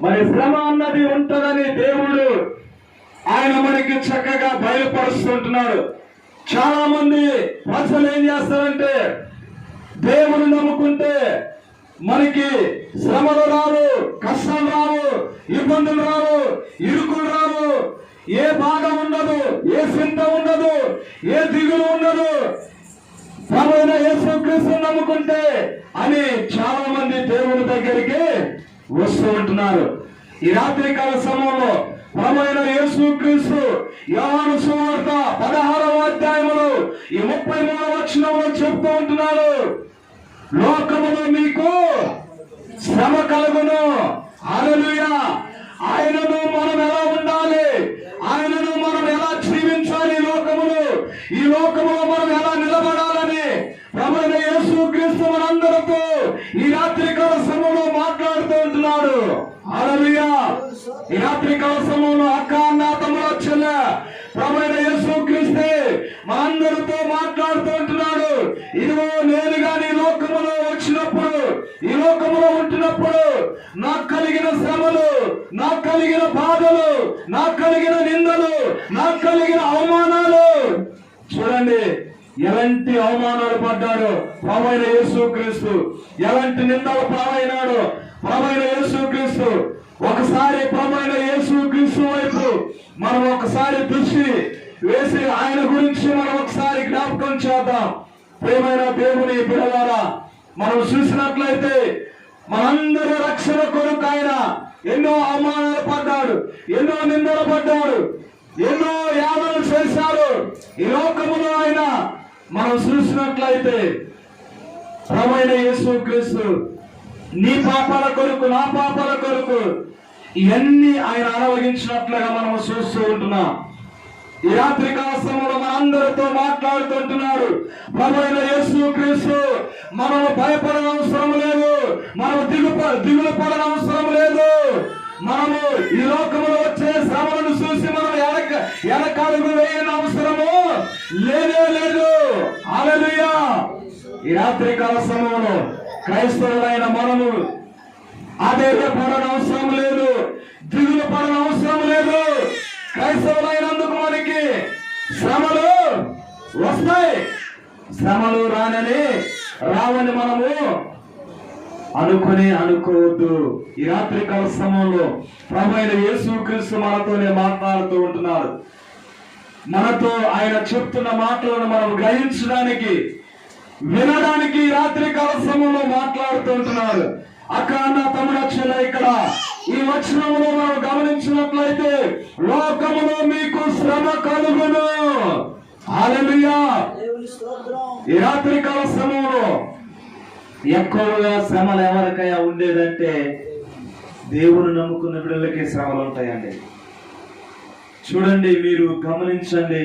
మరి శ్రమ అన్నది ఉంటుందని దేవుడు ఆయన మనకి చక్కగా బయలుపరుస్తుంటున్నాడు. చాలా మంది ప్రజలు ఏం చేస్తారంటే, దేవుని నమ్ముకుంటే మనకి శ్రమలు రావు, కష్టాలు రావు, ఇబ్బందులు రావు, ఇరుకులు రావు, ఏ బాధ ఉండదు, ఏ చింత ఉండదు, ఏ దిగులు ఉండదు, ప్రభువైన యేసుక్రీస్తుని నమ్ముకుంటే అని చాలా మంది దేవుని దగ్గరికి వస్తూ ఉంటున్నారు. ఈ రాత్రికాల సమయంలో ప్రభువైన యేసుక్రీస్తు యోహాను సువార్త 16వ అధ్యాయములో ఈ 33వ వచనంలో చెప్తూ ఉంటున్నాడు, లోకములో మీకు శ్రమ కలుగును. హల్లెలూయా. ఆయనను మనం ఎలా ఉండాలి, ఆయనను మనం ఎలా జీవించాలి, ఈ లోకములో మనం ఎలా నిలబడాలని ప్రభువైన యేసుక్రీస్తు మనందరితో ఈ రాత్రికాల సమయంలో మాట్లాడుతూ ఉంటున్నాడు. హల్లెలూయా. ఈ రాత్రికాల సమయంలో అక్క, అన్న, తమ్ముడు, చెల్లె, ప్రభువైన యేసుక్రీస్తే మనందరితో మాట్లాడుతూ ఉంటున్నాడు. ఇదిగో నేను గాని ఈ లోకములో వచ్చినప్పుడు, ఈ లోకములో ఉంటున్నప్పుడు నాకు కలిగిన శ్రమలు, నాకు కలిగిన బాధలు, నాకు కలిగిన నిందలు, నాకు కలిగిన అవమానాలు, చూడండి ఎలాంటి అవమానాలు పడ్డాడు ప్రభువైన యేసుక్రీస్తు, ఎలాంటి నిందలు పాలైనాడు ప్రభువైన యేసుక్రీస్తు. ఒకసారి ప్రభువైన యేసుక్రీస్తు వైపు మనం ఒకసారి దృష్టి వేసి ఆయన గురించి మనం ఒకసారి జ్ఞాపకం చేద్దాం. ప్రియమైన దేవుని బిడ్డలారా, మనం చూసినట్లయితే మనందరి రక్షణ కొరకు ఆయన ఎన్నో అవమానాలు పడ్డాడు, ఎన్నో నిందలు పడ్డాడు, ఎన్నో యాదలు చేశారు. ఈ లోకములో ఆయన మనం చూసినట్లయితే ప్రభువైన యేసుక్రీస్తు నీ పాపాల కొరకు, నా పాపాల కొరకు ఇవన్నీ ఆయన అనుభవించినట్లుగా మనం చూస్తూ ఉంటున్నాం. ఈ రాత్రికాల సమయంలో మనందరితో మాట్లాడుతుంటున్నాడు ప్రభువైన యేసుక్రీస్తు. మనం భయపడని అవసరం లేదు, మనం దిగులు పడని అవసరం లేదు. మనము ఈ లోకంలో వచ్చే శ్రమలను చూసి మనం వెనకడుగు వేయని అవసరము లేనే లేదు. హల్లెలూయా. ఈ రాత్రికాల సమయంలో క్రైస్తవులైన మనము ఆధైర్యపడని అవసరం లేదు, దిగులు పడని అవసరం లేదు. క్రైస్తవులైనందుకు మనకి శ్రమలు వస్తాయి, శ్రమలు రావని మనము అనుకోవద్దు. ఈ రాత్రికాల సమయంలో ప్రభువైన యేసుక్రీస్తు మనతోనే మాట్లాడుతూ ఉంటున్నాడు. మనతో ఆయన చెప్తున్న మాటలను మనం గ్రహించడానికి, వినడానికి ఈ రాత్రికాల సమయంలో మాట్లాడుతూ ఉంటున్నాడు. అక్క, అన్న, తమ్ముడు, చెల్లె, ఇక్కడ ఈ వచనంలో మనం గమనించినట్లయితే లోకములో మీకు శ్రమ కలుగును. హల్లెలూయా. ఈ రాత్రికాల సమయంలో ఎక్కువగా శ్రమలు ఎవరికైనా ఉండేదంటే దేవుని నమ్ముకున్న బిడ్డలకి శ్రమలు ఉంటాయండి. చూడండి, మీరు గమనించండి,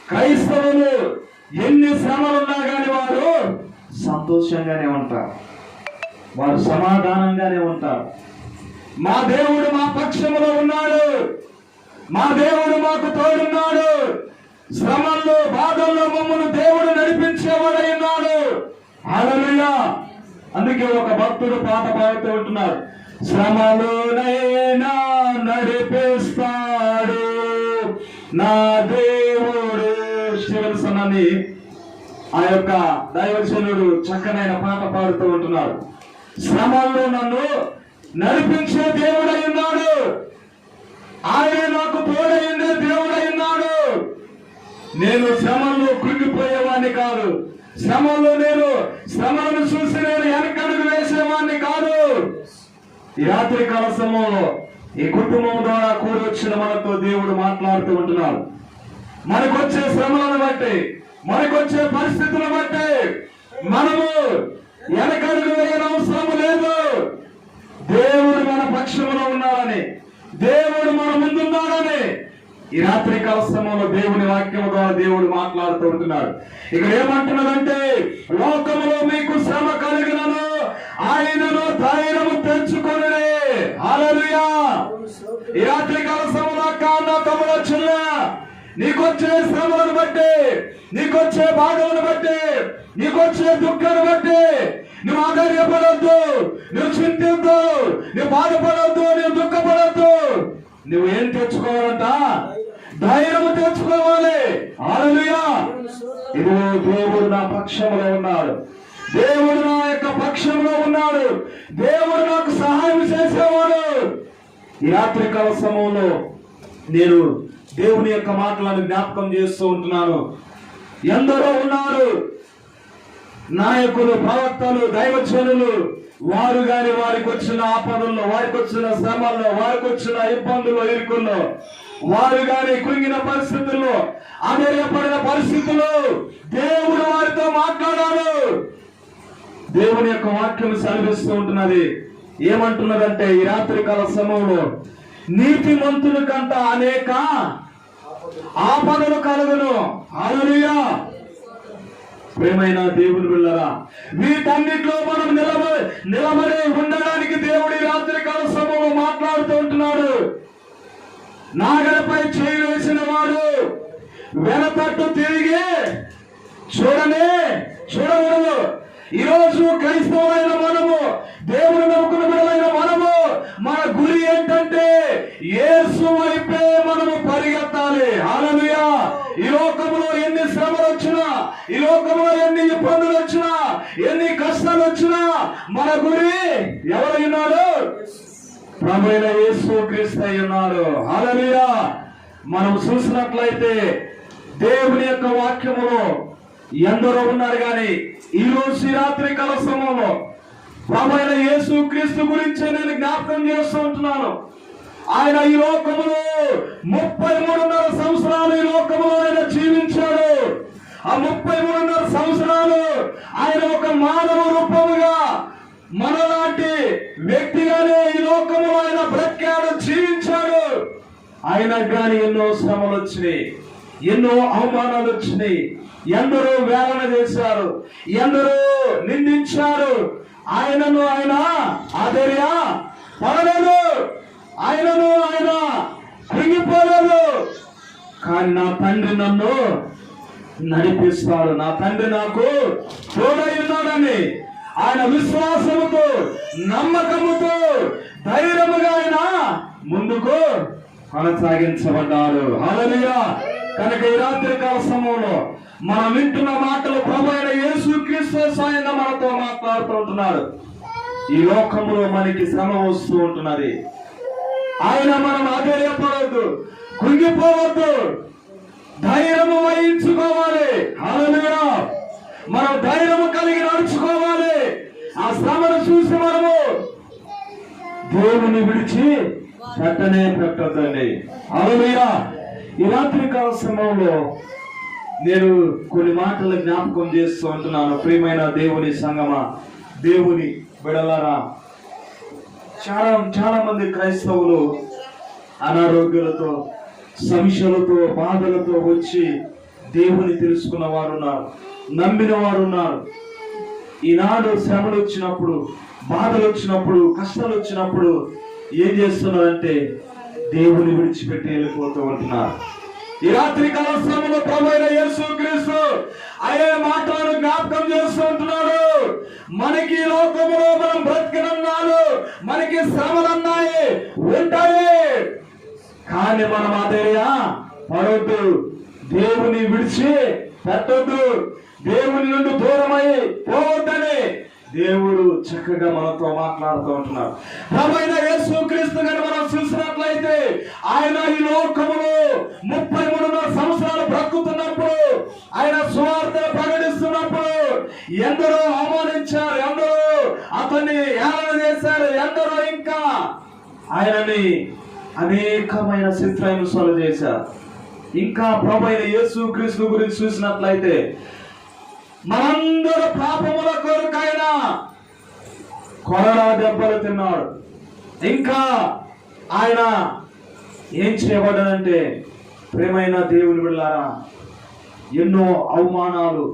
క్రైస్తవులు ఎన్ని శ్రమలున్నా కానీ వారు సంతోషంగానే ఉంటారు, వారు సమాధానంగానే ఉంటారు. మా దేవుడు మా పక్షంలో ఉన్నాడు, మా దేవుడు మాకు తోడున్నాడు, శ్రమల్లో బాధల్లో మమ్మల్ని దేవుడు నడిపించేవాడై ఉన్నాడు. హల్లెలూయా. అందుకే ఒక భక్తుడు పాట పాడుతూ ఉంటున్నారు, శ్రమలోనైనా నడిపిస్తాడు నా దేవుడు. స్టీవెన్సన్ అని ఆ యొక్క దైవజనుడు చక్కనైన పాట పాడుతూ ఉంటున్నారు. శ్రమల్లో నన్ను నడిపించే దేవుడై ఉన్నాడు, ఆయన నాకు తోడైండే దేవుడై ఉన్నాడు. నేను శ్రమల్లో కృంగిపోయేవాడిని కాదు, శ్రమలను చూసి నేను వెనకడుగు వేసేవాడిని కాదు. ఈ రాత్రికాల సమయంలో ఈ కుటుంబం ద్వారా కూడి వచ్చిన మనతో దేవుడు మాట్లాడుతూ ఉంటున్నాడు. మనకొచ్చే శ్రమలను బట్టి, మనకొచ్చే పరిస్థితులను బట్టి మనము వెనకడుగు వేయని అవసరం లేదు. దేవుడు మన పక్షంలో ఉన్నాడని, దేవుడు మన ముందున్నాడని ఈ రాత్రికాల సమయంలో దేవుని వాక్యం ద్వారా దేవుడు మాట్లాడుతూ ఉంటున్నాడు. ఇక్కడ ఏమంటున్నాడంటే, లోకములో మీకు శ్రమ కలిగినను ఆయనను ధైర్యము తెచ్చుకొనుడి. హల్లెలూయా. ఈ రాత్రికాల సమయంలో అన్న, తమ్ముడు, చెల్లె, నీకొచ్చే శ్రమలను బట్టి, నీకొచ్చే బాధలను బట్టి, నీకొచ్చే దుఃఖాన్ని బట్టి నువ్వు ఆధారపడద్దు, నువ్వు చింతిద్దు, నువ్వు బాధపడద్దు, నువ్వు దుఃఖపడద్దు. నువ్వు ఏం తెచ్చుకోవాలంట? ధైర్యము తెచ్చుకోవాలి. హల్లెలూయా. ఇదిగో దేవుడు నా పక్షంలో ఉన్నాడు, దేవుడు నా యొక్క పక్షంలో ఉన్నాడు, దేవుడు నాకు సహాయం చేసేవాడు. ఈ రాత్రికాల సమయంలో నేను దేవుని యొక్క మాటలను జ్ఞాపకం చేస్తూ ఉంటున్నాను. ఎందరో ఉన్నారు నాయకులు, ప్రవక్తలు, దైవజనులు. వారు గాని వారికి వచ్చిన ఆపదల్లో, వారికి వచ్చిన శ్రమల్లో, వారికి వచ్చిన ఇబ్బందుల్లో, ఇరుకుల్లో, వారు గాని కృంగిన పరిస్థితుల్లో, ఆశ్చర్యపడిన పరిస్థితుల్లో దేవుడు వారితో మాట్లాడాడు. దేవుని యొక్క వాక్యం సెలవిస్తూ ఉంటున్నది. ఏమంటున్నదంటే, ఈ రాత్రికాల సమయంలో నీతిమంతుల కంట అనేక ఆపదలు కలుగును. హల్లెలూయా. ప్రేమైన దేవుని బిడ్డలారా, వీటన్నిటిలో మనం నిలబడి ఉండడానికి దేవుడి రాత్రికాల సమయంలో మాట్లాడుతూ ఉంటున్నాడు. నాగలపై చేయి వేసిన వాడు వెనకట్టు తిరిగి చూడకూడదు. ఈరోజు క్రైస్తవులైన మనము, దేవుని నమ్ముకున్న బిడ్డలైన మనము, మన గురి ఏంటంటే యేసు వైపే మనము పరిగెత్తాలి. హల్లెలూయా. ఈ లోకంలో ఎన్ని శ్రమలు వచ్చినా, ఈ లోకంలో ఎన్ని ఇబ్బందులు వచ్చినా, ఎన్ని కష్టాలు వచ్చినా మన గురి ఎవరైనాడు? ప్రభువైన యేసు క్రీస్తు ఉన్నాడు. హల్లెలూయా. మనం చూసినట్లయితే దేవుని యొక్క వాక్యములో ఎందరో ఉన్నారు, కానీ ఈ రోజు రాత్రి కాల సమయంలో ప్రభువైన యేసు క్రీస్తు గురించి నేను జ్ఞాపకం చేస్తూ ఉంటున్నాను. ఆయన ఈ లోకములో 33.5 సంవత్సరాలు ఈ లోకములో ఆయన జీవించాడు. ఆ 33.5 సంవత్సరాలు ఆయన ఒక మానవ రూపముగా మనలాంటి వ్యక్తిగానే ఈ లోకములో ఆయన బ్రతికాడు, జీవించాడు. ఆయనకు కానీ ఎన్నో శ్రమలు వచ్చినాయి, ఎన్నో అవమానాలు వచ్చినాయి. ఎందరో వేదన చేశారు, ఎందరో నిందించారు. ఆయనను ఆయన పడలేదు, ఆయనను ఆయన కృంగిపోలేదు. కానీ నా తండ్రి నన్ను నడిపిస్తాడు, నా తండ్రి నాకు తోడై ఉన్నాడని ఆయన విశ్వాసముతో, నమ్మకముతో, ధైర్యముగా ఆయన ముందుకు కొనసాగించబడ్డాడు. హల్లెలూయా. కనుక ఈ రాత్రికాల సమయంలో మనం వింటున్న మాటలు ప్రభువైన యేసు క్రీస్తు స్వయంగా మనతో మాట్లాడుతూ ఉంటున్నాడు. ఈ లోకంలో మనకి శ్రమ వస్తూ ఉంటున్నది. ఆయన మనం ఆశ్చర్యపడవద్దు, కృంగిపోవద్దు, ధైర్యము వహించుకోవాలి. హల్లెలూయా. మనం ధైర్యము కలిగి నడుచుకోవాలి. ఆ శ్రమను చూసి మనము దేవుని విడిచి పెట్టద్దండి. హల్లెలూయా. ఈ రాత్రికాల సమయంలో నేను కొన్ని మాటలు జ్ఞాపకం చేస్తూ ఉంటున్నాను. ప్రియమైన దేవుని సంగమా, దేవుని బిడలారా, చాలా మంది క్రైస్తవులు అనారోగ్యాలతో, సమస్యలతో, బాధలతో వచ్చి దేవుని తెలుసుకున్న వారు ఉన్నారు, నమ్మిన వారు ఉన్నారు. ఈనాడు శ్రమలు వచ్చినప్పుడు, బాధలు వచ్చినప్పుడు, కష్టాలు వచ్చినప్పుడు ఏం చేస్తున్నారంటే దేవుని విడిచిపెట్టి వెళ్ళిపోతూ ఉంటున్నారు. ఈ రాత్రి కాల శ్రమలో ప్రభువైన యేసు క్రీస్తు అయ్యే మాటలను జ్ఞాపకం చేస్తూ ఉంటున్నాడు. మనకి లోకములో మనం బ్రతికినన్నాడు, మనకి శ్రమలన్నాయి, ఉంటాయి. కానీ మనం పడవద్దు, దేవుని విడిచి పెట్టొద్దు, దేవుని నుండి దూరమై పోవద్దని దేవుడు చక్కగా మనతో మాట్లాడుతూ ఉంటున్నాడు. ప్రభువైన యేసు క్రీస్తు గారిని మనం చూసినట్లయితే ఆయన ఈ లోకములో 33 సంవత్సరాలు బ్రతుకుతున్నప్పుడు, ఆయన సువార్తను ప్రకటిస్తున్నప్పుడు ఎందరో అవమానించారు, ఎందరో అతన్ని ఏలన చేశారు, ఎందరో ఇంకా ఆయనని అనేకమైన చిత్రహింసలు చేశారు. ఇంకా ప్రభువైన యేసు క్రీస్తు గురించి చూసినట్లయితే మనందరూ పాపముల కొరకు ఆయన కొరడా దెబ్బలు తిన్నాడు. ఇంకా ఆయన ఏం చేయబడ్డాడంటే, ప్రేమైన దేవుని బిడ్డలారా, ఎన్నో అవమానాలు,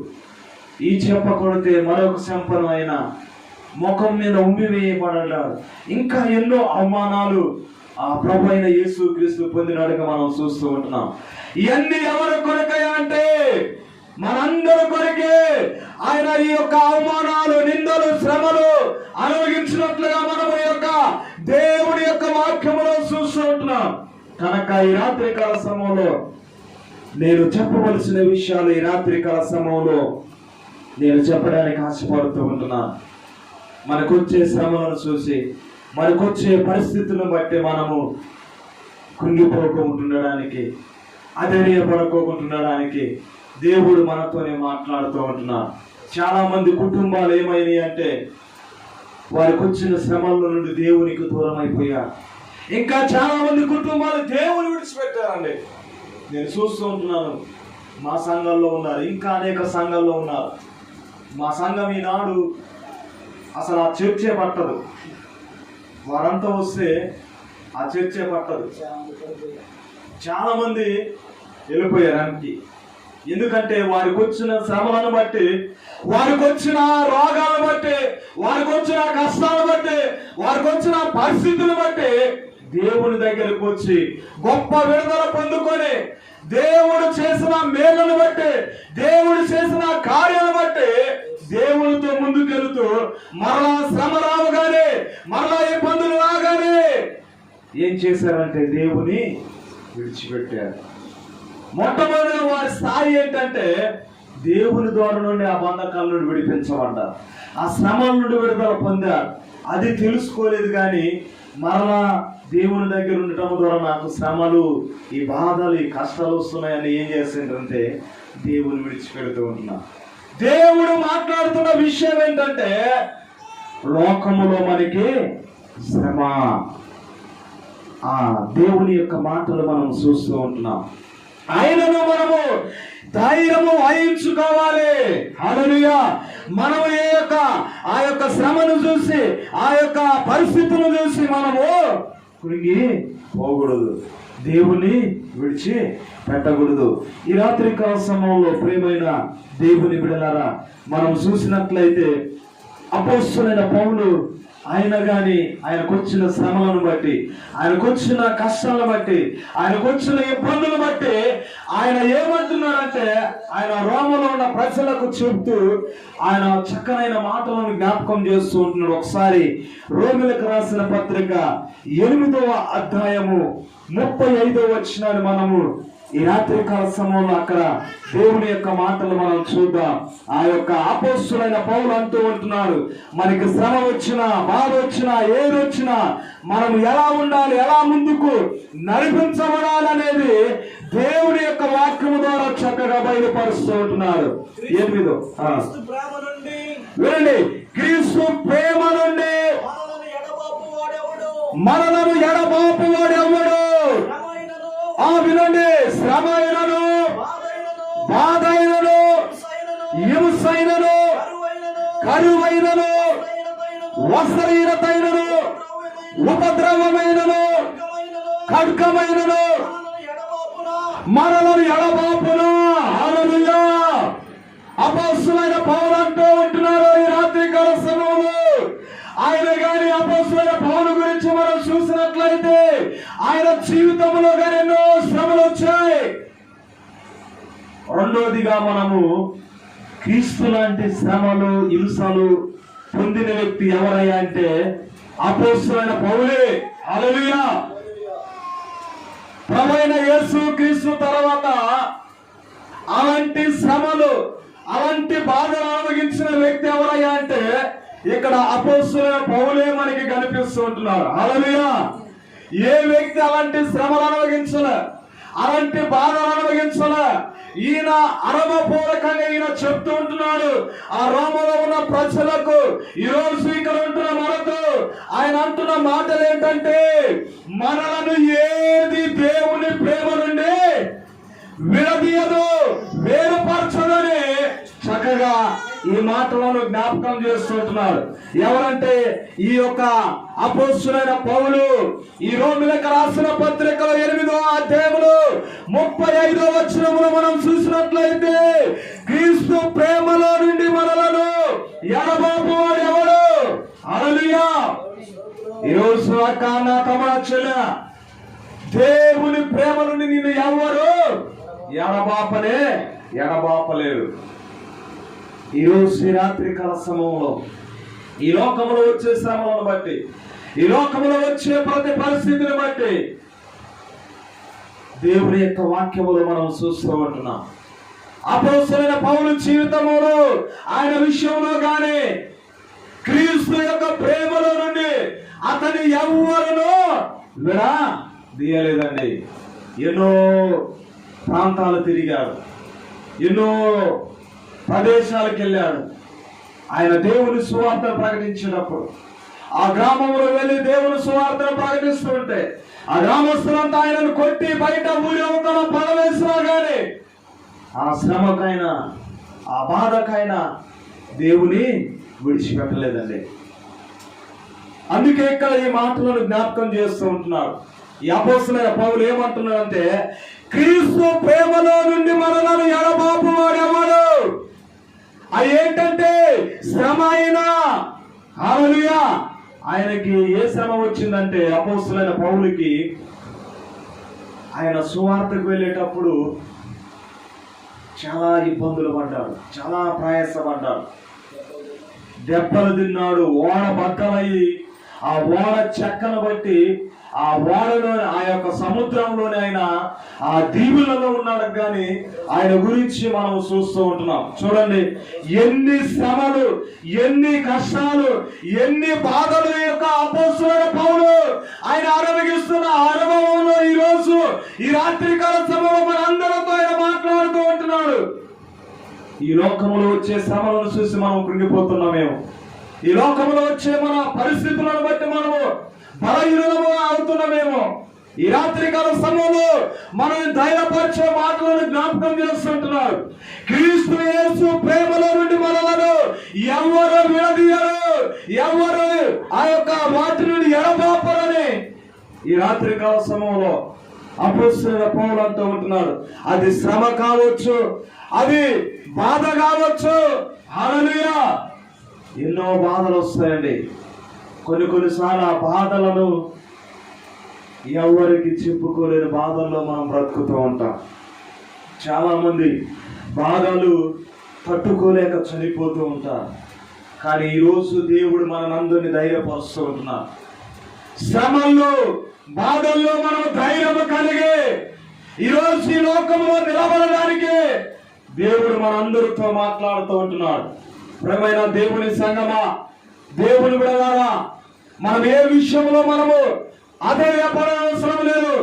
ఈ చెంప కొడితే మరొక చెంపను ఆయన ముఖం మీద ఉమ్మివేయబడ్డాడు. ఇంకా ఎన్నో అవమానాలు ఆ ప్రభు అయిన యేసు క్రీస్తు పొందినాడుగా మనం చూస్తూ ఉంటున్నాం. ఇవన్నీ ఎవరి కొరకయ్యా అంటే మనందరి కొరకే ఆయన ఈ యొక్క అవమానాలు, నిందలు, శ్రమలు అనుభవించినట్లుగా మనము ఈ యొక్క దేవుడి యొక్క వాక్యములో చూస్తూ ఉంటున్నాం. కనుక ఈ రాత్రికాల సమయంలో నేను చెప్పవలసిన విషయాలు ఈ రాత్రికాల సమయంలో నేను చెప్పడానికి ఆశపడుతూ ఉంటున్నాను. మనకొచ్చే శ్రమలను చూసి, మనకొచ్చే పరిస్థితులను బట్టి మనము కృంగిపోకుంటుండడానికి, అధైర్యపడుకోకుంటుండడానికి దేవుడు మనతోనే మాట్లాడుతూ ఉంటున్నాడు. చాలా మంది కుటుంబాలు ఏమైనాయి అంటే వారికి వచ్చిన శ్రమల నుండి దేవునికి దూరం అయిపోయారు. ఇంకా చాలా మంది కుటుంబాలు దేవుని విడిచిపెట్టారండి. నేను చూస్తూ ఉంటున్నాను. మా సంఘంలో ఉన్నారు, ఇంకా అనేక సంఘాల్లో ఉన్నారు. మా సంఘం ఈనాడు అసలు ఆ చర్చే పట్టదు. వారంతా వస్తే ఆ చర్చే పట్టదు. చాలా మంది వెళ్ళిపోయారు. ఎందుకంటే వారికి వచ్చిన శ్రమలను బట్టి, వారికి వచ్చిన రోగాలను బట్టి, వారికి వచ్చిన కష్టాలను బట్టి, వారికి వచ్చిన పరిస్థితులను బట్టి దేవుని దగ్గరకు వచ్చి గొప్ప విడుదల పొందుకొని, దేవుడు చేసిన మేలును బట్టి, దేవుడు చేసిన కార్యాలను బట్టి దేవునితో ముందుకెళ్తూ మరలా శ్రమ రావగానే, మరలా ఇబ్బందులు రాగానే ఏం చేశారంటే దేవుని విడిచిపెట్టారు. మొట్టమొదటి వారి స్థాయి ఏంటంటే దేవుని ద్వారా నుండి ఆ బంధకాల నుండి విడిపించబడ్డారు, ఆ శ్రమల నుండి విడుదల పొందారు. అది తెలుసుకోలేదు. కానీ మరలా దేవుని దగ్గర ఉండటం ద్వారా నాకు శ్రమలు, ఈ బాధలు, ఈ కష్టాలు వస్తున్నాయని ఏం చేస్తుందంటే దేవుని విడిచిపెడుతూ ఉంటున్నా. దేవుడు మాట్లాడుతున్న విషయం ఏంటంటే లోకములో మనకి శ్రమ. ఆ దేవుని యొక్క మాటలు మనం చూస్తూ ఉంటున్నాం. ఆయనను మనము ధైర్యము వహించుకోవాలి. హల్లెలూయా. మనము ఆ యొక్క శ్రమను చూసి, ఆ యొక్క పరిస్థితులను చూసి మనము కృంగి పోకూడదు, దేవుని విడిచి పెట్టకూడదు. ఈ రాత్రికాల సమయంలో ప్రియమైన దేవుని బిడ్డలారా, మనం చూసినట్లయితే అపోస్తలుడైన పౌలు ఆయనకు వచ్చిన శ్రమలను బట్టి, ఆయనకు వచ్చిన కష్టాలను బట్టి, ఆయనకు వచ్చిన ఇబ్బందులు బట్టి ఆయన ఏమంటున్నాడంటే, ఆయన రోమలో ఉన్న ప్రజలకు చెబుతూ ఆయన చక్కనైన మాటలను జ్ఞాపకం చేస్తూ ఉంటున్నాడు. ఒకసారి రోమిలకు రాసిన పత్రిక 8వ అధ్యాయము 35వ వచనాన్ని మనము ఈ రాత్రికాల సమయంలో అక్కడ దేవుని యొక్క మాటలు మనం చూద్దాం. ఆ యొక్క అపోస్తలుడైన పౌలు అంటూ ఉంటున్నాడు, మనకి శ్రమ వచ్చినా, బాధ వచ్చినా, ఏది వచ్చినా మనం ఎలా ఉండాలి, ఎలా ముందుకు నడిపించబడాలి అనేది దేవుని యొక్క వాక్యము ద్వారా చక్కగా బయలుపరుస్తూ ఉంటున్నాడు. 8 వినండి. క్రీస్తు ప్రేమ నుండి మనలను ఎడబాపు వాడెవడు? వినండి. శ్రమ అయినను, బాధ అయినను, హింసైనను, కరువైనను, వస్త్రహీనతైనను, ఉపద్రవమైనను, ఖడ్గమైనను మనలను ఎడబాపును. హల్లెలూయా. అపోస్తలుడైన పౌలు అంటూ ఉంటున్నారు ఈ రాత్రికాల సమయంలో. ఆయన గాని అపోస్తలుడైన పౌలు గురించి మనం చూసినట్లయితే ఆయన జీవితంలో గాని ఎన్నో శ్రమలు వచ్చాయి. రెండోదిగా మనము క్రీస్తు లాంటి శ్రమలు, హింసలు పొందిన వ్యక్తి ఎవరయ్యా అంటే అపోస్తలుడైన పౌలే. హల్లెలూయా. ప్రభువైన యేసు క్రీస్తు తర్వాత అలాంటి శ్రమలు, అలాంటి బాధలు అనుభవించిన వ్యక్తి ఎవరయ్యా అంటే ఇక్కడ అపోస్తలుడైన పౌలే మనకి కనిపిస్తూ ఉంటున్నారు. హల్లెలూయా. ఏ వ్యక్తి అలాంటి శ్రమలు అనుభవించలే, అలాంటి బాధలు అనుభవించలే. ఈయన అనుభవపూర్వకంగా ఈయన చెప్తూ ఉంటున్నాడు ఆ రోమలో ఉన్న ప్రజలకు. ఈ రోజు ఇక్కడ ఉంటున్న మనతో ఆయన అంటున్న మాటలు ఏంటంటే, మనలను ఏది దేవుని ప్రేమ నుండి విడదీయదు, వేరుపరచదని చక్కగా ఈ మాటలను జ్ఞాపకం చేస్తుంటున్నారు. ఎవరంటే ఈ యొక్క అపోస్తలుడైన పౌలు. ఈ రోమిలకు రాసిన పత్రికలో 8వ అధ్యాయములో 35వ వచనములో మనం చూసినట్లయితే క్రీస్తు ప్రేమలో నుండి మనలను ఎడబాపు వాడు ఎవడు? హల్లెలూయా. ఈరోజు అక్క, నా తమ చెల్ల, దేవుని ప్రేమ నుండి నిన్ను ఎవరు ఎడబాపలేరు. ఈరోజు ఈ రాత్రి కాల సమయంలో ఈ లోకంలో వచ్చే శ్రమలను బట్టి, ఈ లోకంలో వచ్చే ప్రతి పరిస్థితిని బట్టి దేవుని యొక్క వాక్యములు మనం చూస్తూ ఉంటున్నాం. అపోస్తలుడైన పౌలు జీవితంలో ఆయన విషయంలో గాని క్రీస్తు యొక్క ప్రేమలో నుండి అతని ఎవ్వరునూ విడదీయలేదండి. ఎన్నో ప్రాంతాలు తిరిగాడు, ఎన్నో ప్రదేశాలకు వెళ్ళాడు. ఆయన దేవుని సువార్తను ప్రకటించినప్పుడు ఆ గ్రామంలో వెళ్ళి దేవుని సువార్తను ప్రకటిస్తుంటే ఆ గ్రామస్తులంతా ఆయనను కొట్టి బయట ఊరి అవతల పడవేసినా గాని ఆ శ్రమకైనా ఆ బాధకైనా దేవుని విడిచిపెట్టలేదండి. అందుకే ఇక్కడ ఈ మాటలను జ్ఞాపకం చేస్తూ ఉంటున్నారు. ఈ అపోస్తలుడైన పౌలు ఏమంటున్నాడంటే, క్రీస్తు ప్రేమలో నుండి మనలను ఎడబాపు వాడెవడు? అది ఏంటంటే శ్రమ అయినా. హల్లెలూయా. ఆయనకి ఏ శ్రమ వచ్చిందంటే, అపోస్తలుడైన పౌలుకి ఆయన సువార్తకు వెళ్ళేటప్పుడు చాలా ఇబ్బందులు పడ్డాడు, చాలా ప్రయాసపడ్డాడు, దెబ్బలు తిన్నాడు. ఓడ బద్దలయ్యి ఆ ఓడ చెక్కను బట్టి ఆ ఓడలో ఆ యొక్క సముద్రంలోనే ఆయన ఆ దీవులలో ఉన్నాడు. కానీ ఆయన గురించి మనం చూస్తూ ఉంటున్నాం. చూడండి, ఎన్ని శ్రమలు, ఎన్ని కష్టాలు, ఎన్ని బాధలు యొక్క అపోస్తలుడైన పౌలు ఆయన అనుభవిస్తున్న అనుభవంలో ఈరోజు ఈ రాత్రికాల సమయంలో మనందరితో ఆయన మాట్లాడుతూ ఉంటున్నాడు. ఈ లోకంలో వచ్చే శ్రమలను చూసి మనం కృంగిపోతున్నామేమో, ఈ లోకంలో వచ్చే మన పరిస్థితులను బట్టి మనము బలహీనము అవుతున్నామేమో, ఈ రాత్రికాల సమయంలో మనం ధైర్యపరిచే మాటలను జ్ఞాపకం చేస్తుంటున్నారు. క్రీస్తు యేసు ప్రేమలో నుండి మనలను ఎవరు విడదీయరు, ఎవరు ఆ యొక్క వాటి నుండి ఎడబాపరని ఈ రాత్రికాల సమయంలో అపోస్తలుడైన పౌలు అంటూ ఉంటున్నాడు. అది శ్రమ కావచ్చు, అది బాధ కావచ్చు. హల్లెలూయా. ఎన్నో బాధలు వస్తాయండి. కొన్నిసార్లు ఆ బాధలను ఎవరికి చెప్పుకోలేని బాధల్లో మనం బ్రతుకుతూ ఉంటాం. చాలా మంది బాధలు తట్టుకోలేక చనిపోతూ ఉంటారు. కానీ ఈరోజు దేవుడు మనందరినీ ధైర్యపరుస్తూ ఉంటున్నాడు. శ్రమల్లో, బాధల్లో మనం ధైర్యం కలిగి ఈరోజు ఈ లోకంలో నిలబడడానికి దేవుడు మనందరితో మాట్లాడుతూ ఉంటున్నాడు. ప్రియమైన దేవుని సంగమా, దేవుని బిడ్డలారా, మనం ఏ విషయంలో మనము అధైర్యపడనవసరం లేదు.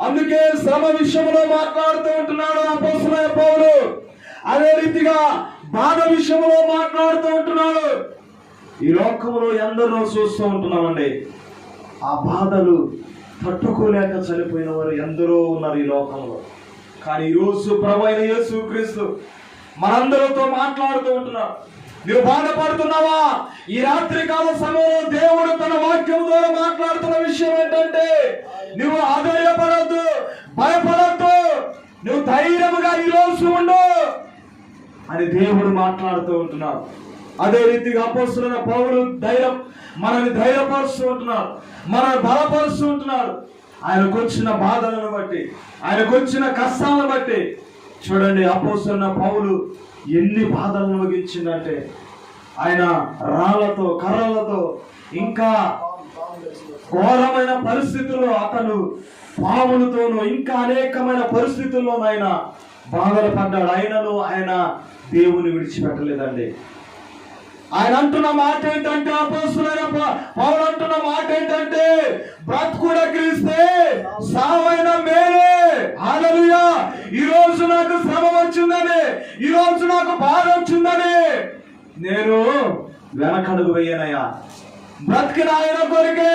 అందుకే శ్రమ విషయంలో మాట్లాడుతూ ఉంటున్నాడు అపోస్తలుడైన పౌలు. అదే రీతిగా బాధ విషయంలో మాట్లాడుతూ ఉంటున్నాడు. ఈ లోకంలో ఎందరో చూస్తూ ఉంటున్నామండి. ఆ బాధలు తట్టుకోలేక చనిపోయిన వారు ఎందరో ఉన్నారు ఈ లోకంలో. కానీ ఈరోజు ప్రభువైన యేసుక్రీస్తు మనందరితో మాట్లాడుతూ ఉంటున్నాడు. నువ్వు బాధపడుతున్నావా? ఈ రాత్రికాల సమయంలో దేవుడు తన వాక్యం ద్వారా మాట్లాడుతున్న విషయం ఏంటంటే, నువ్వు ఆధైర్యపడద్దు, భయపడద్దు, నువ్వు ధైర్యముగా ఈరోజు ఉండు అని దేవుడు మాట్లాడుతూ ఉంటున్నాడు. అదే రీతిగా అపోస్తలుడైన పౌలు మనల్ని ధైర్యపరుస్తూ ఉంటున్నాడు, మనల్ని బలపరుస్తూ ఉంటున్నాడు. ఆయనకు వచ్చిన బాధలను బట్టి, ఆయనకు వచ్చిన కష్టాలను బట్టి చూడండి, అపోస్తలుడైన పౌలు ఎన్ని బాధలను అనుభవించిందంటే, ఆయన రాళ్లతో, కర్రలతో, ఇంకా ఘోరమైన పరిస్థితుల్లో అతను పాములతోనూ ఇంకా అనేకమైన పరిస్థితుల్లో ఆయన బాధలు పడ్డాడు. ఆయన దేవుని విడిచిపెట్టలేదండి. ఆయన అంటున్న మాట ఏంటంటే, అపోస్తలుడైన పౌలు అంటున్న మాట ఏంటంటే, బ్రతుకుడ క్రీస్తే, సావైన మేలే. హల్లెలూయా. ఈ రోజు నాకు శ్రమ వచ్చిందని, ఈ రోజు నాకు బాధ వచ్చిందని నేను వెనకడుగు వేయనయ్యా. బ్రతికిన ఆయన కొరికే,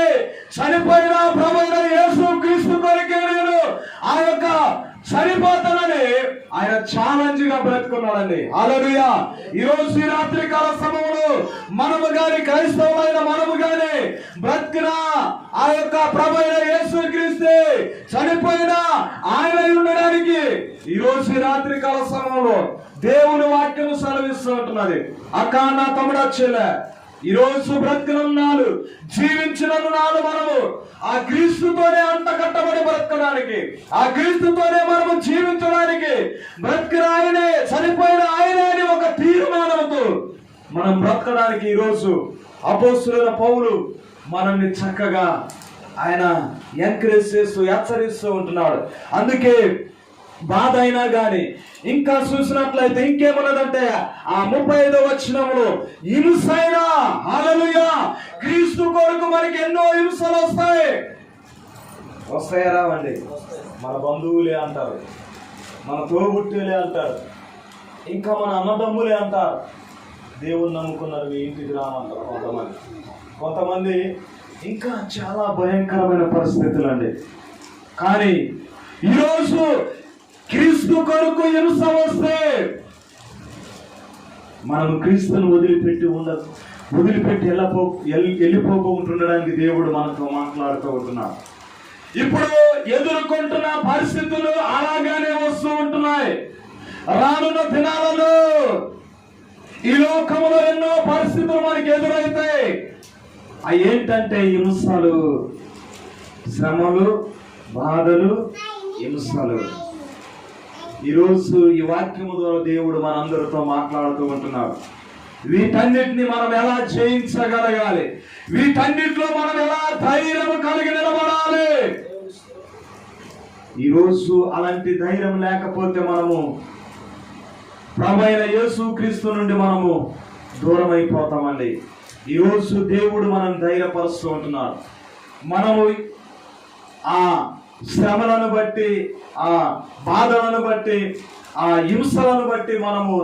చనిపోయిన ప్రభువైన యేసుక్రీస్తు కొరికే నేను ఆ యొక్క చనిపోతానని ఆయన ఛాలెంజ్ గా బ్రతుకున్నాడండి. హల్లెలూయా. ఈ రోజు ఈ రాత్రికాల సమయంలో మనము గాని, క్రైస్తవులైన మనము గాని బ్రతికిన ఆ యొక్క ప్రభువైన యేసుక్రీస్తే, చనిపోయిన ఆయన ఉండడానికి ఈ రోజు ఈ రాత్రికాల సమయంలో దేవుని వాక్యం సెలవిస్తూ ఉంటున్నది. అక్క, నా తమ్ముడు, చెల్లె, ఈ రోజు బ్రతికిన నాలు, జీవించిన నాలు మనము ఆ క్రీస్తుతోనే అంటకట్టబడి బ్రతకడానికి, ఆ క్రీస్తుతోనే మనము జీవించడానికి, బ్రతికిన ఆయనే, చనిపోయిన ఆయనే అని ఒక తీర్మానంతో మనం బ్రతకడానికి ఈరోజు అపోస్తలుడైన పౌలు మనల్ని చక్కగా ఆయన ఎంకరేజ్ చేస్తూ హెచ్చరిస్తూ ఉంటున్నాడు. అందుకే బాధ అయినా గాని ఇంకా చూసినట్లయితే ఇంకేమన్నదంటే ఆ 35వ వచనంలో హింసైనా, హల్లెలూయా, క్రీస్తు కొరకు మనకి ఎన్నో హింసలు వస్తాయా రావండి? మన బంధువులే అంటారు, మన తోబుట్టులే అంటారు, ఇంకా మన అన్నదమ్ములే అంటారు. దేవుని నమ్ముకున్నారు మీ ఇంటికి రామంటారు కొంతమంది ఇంకా చాలా భయంకరమైన పరిస్థితులు అండి. కానీ ఈరోజు క్రీస్తు కొరకు హింస వస్తే మనం క్రీస్తును వదిలిపెట్టి వెళ్ళిపోకుంటుండడానికి దేవుడు మనతో మాట్లాడుతూ ఉంటున్నాడు. ఇప్పుడు ఎదుర్కొంటున్న పరిస్థితులు అలాగానే వస్తూ ఉంటున్నాయి. రానున్న దినాలలో ఈ లోకంలో ఎన్నో పరిస్థితులు మనకి ఎదురైతాయి. అవి ఏంటంటే హింసలు, శ్రమలు, బాధలు, హింసలు. ఈరోజు ఈ వాక్యము ద్వారా దేవుడు మనందరితో మాట్లాడుతూ ఉంటున్నాడు. వీటన్నిటిని మనం ఎలా జయించగలగాలి, వీటన్నిటిలో మనం ఎలా ధైర్యం కలిగి నిలబడాలి. ఈరోజు అలాంటి ధైర్యం లేకపోతే మనము ప్రభువైన యేసుక్రీస్తు నుండి మనము దూరం అయిపోతామండి. ఈరోజు దేవుడు మనం ధైర్యపరుస్తూ ఉంటున్నాడు. మనము ఆ శ్రమలను బట్టి, ఆ బాధలను బట్టి, ఆ హింసలను బట్టి మనము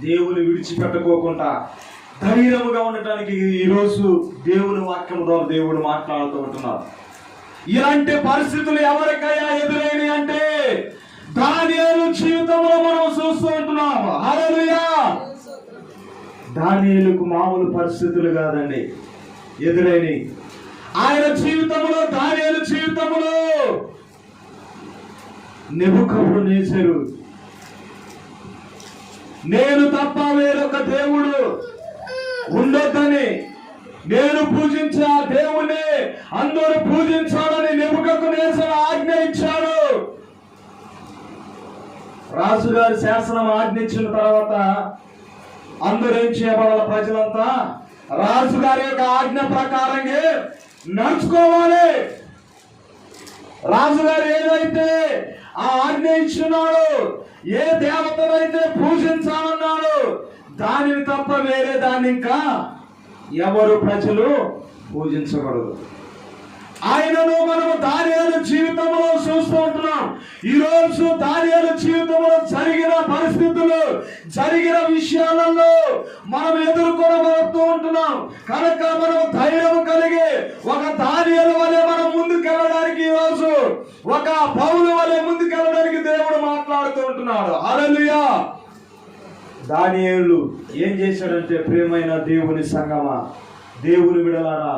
దేవుని విడిచిపెట్టుకోకుండా ధైర్యముగా ఉండటానికి ఈరోజు దేవుని వాక్యం ద్వారా దేవుడు మాట్లాడుతూ ఉంటున్నాడు. ఇలాంటి పరిస్థితులు ఎవరికైనా ఎదురైనవి అంటే దానియేలు జీవితంలో మనం చూస్తూ ఉంటున్నాం. హల్లెలూయా! దానియేలుకు మామూలు పరిస్థితులు కాదండి ఎదురైనవి. ఆయన జీవితంలో, దానియేలు జీవితంలో నెబుకద్నెజరు నేను తప్ప వేరొక దేవుడు ఉండొద్దని, నేను పూజించే ఆ దేవుణ్ణి అందరూ పూజించాలని నెబుకద్నెజరు ఆజ్ఞ ఇచ్చాడు. రాజుగారి శాసనం ఆజ్ఞ ఇచ్చిన తర్వాత అందరూ ఏం చేయబడాలి? ప్రజలంతా రాజుగారి యొక్క ఆజ్ఞ ప్రకారంగా నడుచుకోవాలి. రాజుగారు ఏదైతే ఆ ఆజ్ఞ ఇచ్చినాడు, ఏ దేవతనైతే పూజించాలన్నాడు, దానిని తప్ప వేరే దాన్ని ఇంకా ఎవరు ప్రజలు పూజించకూడదు. ఆయనను మనము దానియేలు జీవితంలో చూస్తూ ఉంటున్నాం. ఈరోజు దానియేలు జీవితంలో జరిగిన పరిస్థితులు, జరిగిన విషయాలలో మనం ఎదుర్కొనబడుతూ ఉంటున్నాం. కనుక మనం ధైర్యం కలిగి ఒక దానియేలు వలె మనం ముందుకెళ్ళడానికి, ఈరోజు ఒక పౌలు వలె ముందుకెళ్ళడానికి దేవుడు మాట్లాడుతూ ఉంటున్నాడు. హల్లెలూయా! దానియేలు ఏం చేశాడంటే, ప్రియమైన దేవుని సంగమా, దేవుని బిడ్డలారా,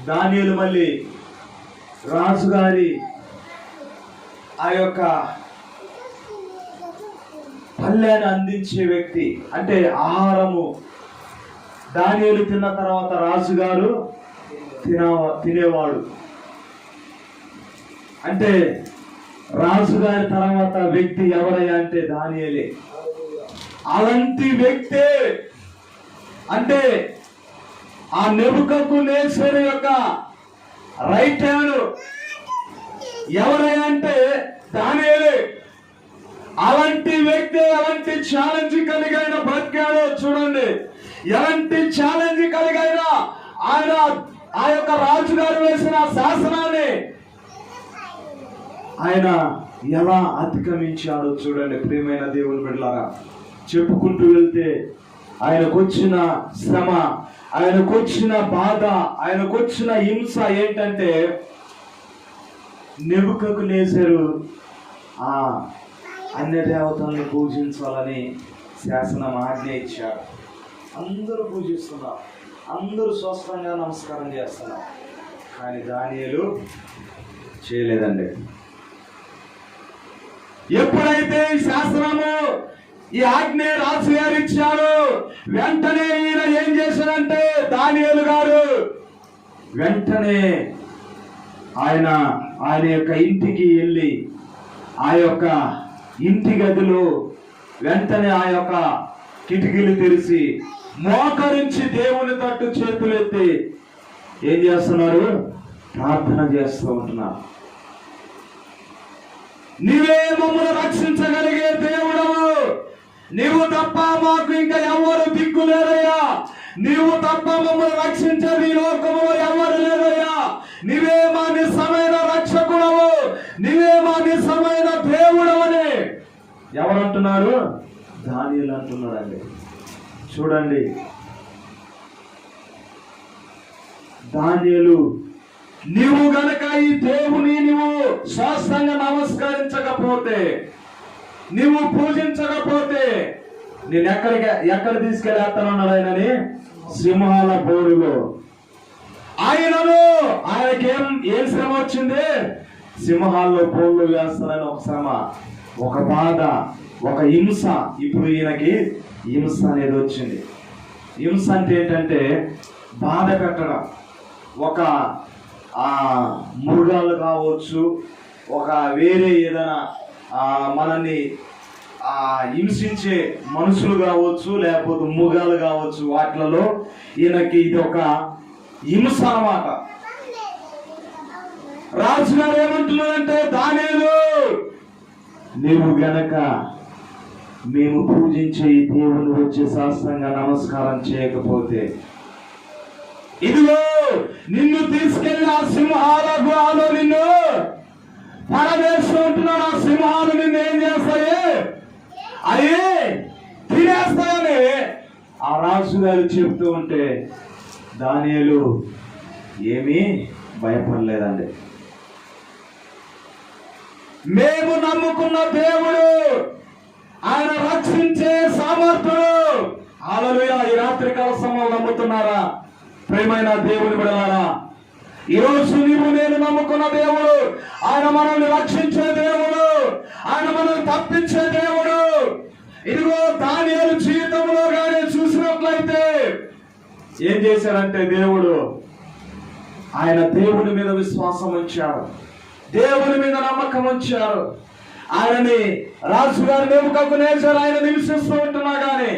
దానియేలు మళ్ళీ రాజుగారి ఆ యొక్క పల్లెను అందించే వ్యక్తి. అంటే ఆహారము దానియేలు తిన్న తర్వాత రాజుగారు తినేవాడు. అంటే రాజుగారి తర్వాత వ్యక్తి ఎవరయ్యా అంటే దానియేలే. అలాంటి వ్యక్తే అంటే ఆ నెబుకద్నెజరు యొక్క రైట్ హ్యాండ్ ఎవరయ్యా అంటే దానియేలే. అలాంటి వ్యక్తి ఎలాంటి ఛాలెంజ్ కలిగైన బ్రతికాడో చూడండి. ఎలాంటి ఛాలెంజ్ కలిగైన ఆయన ఆ యొక్క రాజుగారు వేసిన శాసనాన్ని ఆయన ఎలా అతిక్రమించాడో చూడండి. ప్రియమైన దేవుని బిడ్డలారా, చెప్పుకుంటూ వెళ్తే ఆయనకు వచ్చిన శ్రమ, ఆయనకు వచ్చిన బాధ, ఆయనకు వచ్చిన హింస ఏంటంటే, నెబుకద్నెజరు ఆ అన్య దేవతల్ని పూజించాలని శాసనం ఆజ్ఞ ఇచ్చాడు. అందరూ పూజిస్తున్నారు, అందరూ స్వస్థంగా నమస్కారం చేస్తున్నారు. కానీ దానియేలు చేయలేదండి. ఎప్పుడైతే ఈ శాసనము, ఈ ఆజ్ఞ రాజు గారు ఇచ్చాడు, వెంటనే ఈయన ఏం చేశాడంటే దానియేలు గారు వెంటనే ఆయన యొక్క ఇంటికి వెళ్ళి ఆ యొక్క ఇంటి గదిలో వెంటనే ఆ యొక్క కిటికీలు తెరిచి మోకరించి దేవుని తట్టు చేతులెత్తి ఏం చేస్తున్నారు? ప్రార్థన చేస్తూ ఉంటున్నారు. నీవే మమ్మల్ని రక్షించగలిగే దేవుడవు, నీవు తప్ప మాకు ఇంకా ఎవరు దిక్కు లేరయ్యా, నీవు తప్ప మమ్మల్ని రక్షించేది ఈ లోకములో ఎవరు లేరయ్యా, నీవే మా నిజమైన రక్షకుడవు, నీవే మా నిజమైన దేవుడవని ఎవరంటున్నారు? దానియేలు అంటున్నాడండి. చూడండి, దానియేలు, నీవు గనక ఈ దేవుని నీవు శాస్త్రంగా నమస్కరించకపోతే, నీవు పూజించకపోతే నేను ఎక్కడ తీసుకెళ్ళేస్తానన్నాడు ఆయనని? సింహాల బోరులో. ఆయనకి ఏం శ్రమ వచ్చింది? సింహాల్లో బోర్లు వేస్తానని ఒక శ్రమ, ఒక బాధ, ఒక హింస. ఇప్పుడు ఈయనకి హింస అనేది వచ్చింది. హింస అంటే ఏంటంటే బాధ పెట్టడం. ఒక మృగాలు కావచ్చు, ఒక వేరే ఏదైనా మనల్ని హింసించే మనుషులు కావచ్చు, లేకపోతే మృగాలు కావచ్చు, వాటిలలో ఈయనకి ఇది ఒక హింస అన్నమాట. రాజుగారు ఏమంటున్నారంటే, దానియేలు, నీవు గనక మేము పూజించే ఈ దేవుని వచ్చే శాస్త్రంగా నమస్కారం చేయకపోతే, ఇదిగో నిన్ను తీసుకెళ్లి ఆ సింహాల గుహలో నిన్ను పడవేస్తూ ఉంటున్నాడు. ఆ సింహాలు నిన్ను ఏం చేస్తాయి? అయ్యి తినేస్తాయని ఆ రాజు గారు చెప్తూ ఉంటే దానియేలు ఏమీ భయపడలేదండి. మేము నమ్ముకున్న దేవుడు, ఆయన రక్షించే సామర్థ్యుడు. హల్లెలూయా! ఈ రాత్రికాల సమయంలో నమ్ముతున్నారా ప్రియమైన దేవుని బిడ్డలారా? ఈరోజు నీవు నేను నమ్ముకున్న దేవుడు, ఆయన మనల్ని రక్షించే దేవుడు, ఆయన మనల్ని తప్పించే దేవుడు. ఇదిగో దానియేలు జీవితంలో కానీ చూసినట్లయితే ఏం చేశారంటే, ఆయన దేవుడి మీద విశ్వాసం ఉంచారు, దేవుని మీద నమ్మకం ఉంచారు. ఆయనని రాజుగారు నెబుకద్నెజరు ఆయన నివసిస్తూ ఉంటున్నా కానీ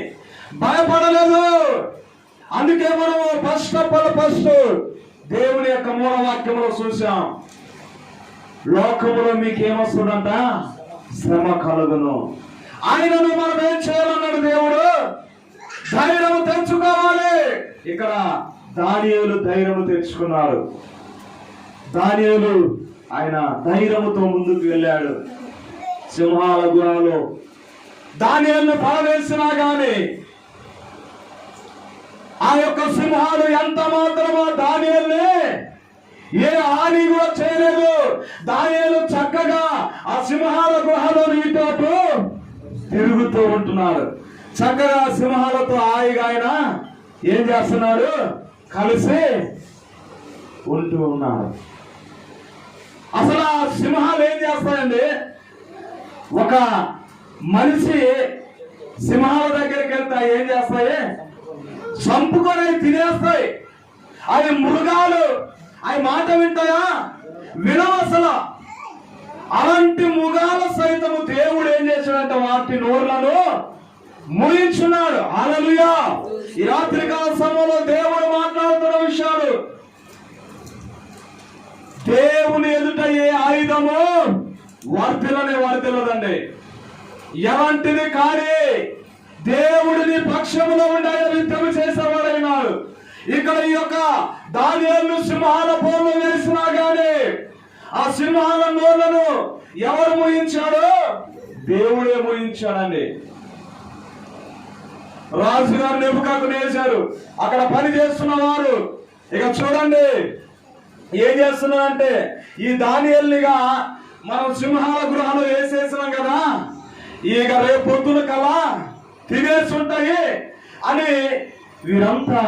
భయపడలేదు. అందుకే మనం ఫస్ట్ దేవుని యొక్క మూలవాక్యంలో చూసాం, లోకములో మీకు ఏమొస్తుందంట? శ్రమ కలుగును. ఆయనను మనం ఏం చేయాలన్నాడు దేవుడు? ధైర్యము తెచ్చుకోవాలి. ఇక్కడ దానియేలు ధైర్యము తెచ్చుకున్నాడు. దానియేలు ఆయన ధైర్యముతో ముందుకు వెళ్ళాడు. సింహాల గుహలో దానియేలును పడవేసినా గాని ఆ యొక్క సింహాలు ఎంత మాత్రమో దానియేలుని ఏ హాని కూడా చేయలేదు. దానియేలు చక్కగా ఆ సింహాల గుహలో నీతోటు తిరుగుతూ ఉంటున్నాడు. చక్కగా సింహాలతో హాయిగా ఆయన ఏం చేస్తున్నాడు? కలిసి ఉంటూ ఉన్నాడు. అసలు ఆ సింహాలు ఏం చేస్తాయండి? ఒక మనిషి సింహాల దగ్గరికి వెళ్తే ఏం చేస్తాయి? చంపుకొని తినేస్తాయి. అవి మృగాలు, అవి మాట వింటాయా? వినవు అసలు. అలాంటి మృగాల సైతము దేవుడు ఏం చేశాడంటే వాటి నోర్లను ముయించున్నాడు. హల్లెలూయా! ఈ రాత్రికాల సమయంలో దేవుడు మాట్లాడుతున్న విషయాలు, దేవుని ఎదుట ఏ ఆయుధము వర్తిల్లదండి. ఎలాంటిది కానీ దేవుడిని పక్షములో ఉండి ఆయన యుద్ధము చేసేవాడైనాడు. ఇక్కడ ఈ యొక్క దానియేలును సింహాల పోర్లు వేసినా గాని ఆ సింహాల నోళ్లను ఎవరు మోయించాడు? దేవుడే మోయించాడండి. రాజుగారు నెబుకద్నెజరు అక్కడ పని చేస్తున్న వారు ఇక చూడండి ఏం చేస్తున్నారంటే, ఈ దానియేలునిగా మనం సింహాల గృహంలో వేసేసినాం కదా, ఇక రేపు పొద్దున కల్లా తినేసి ఉంటాయి అని వీరంతా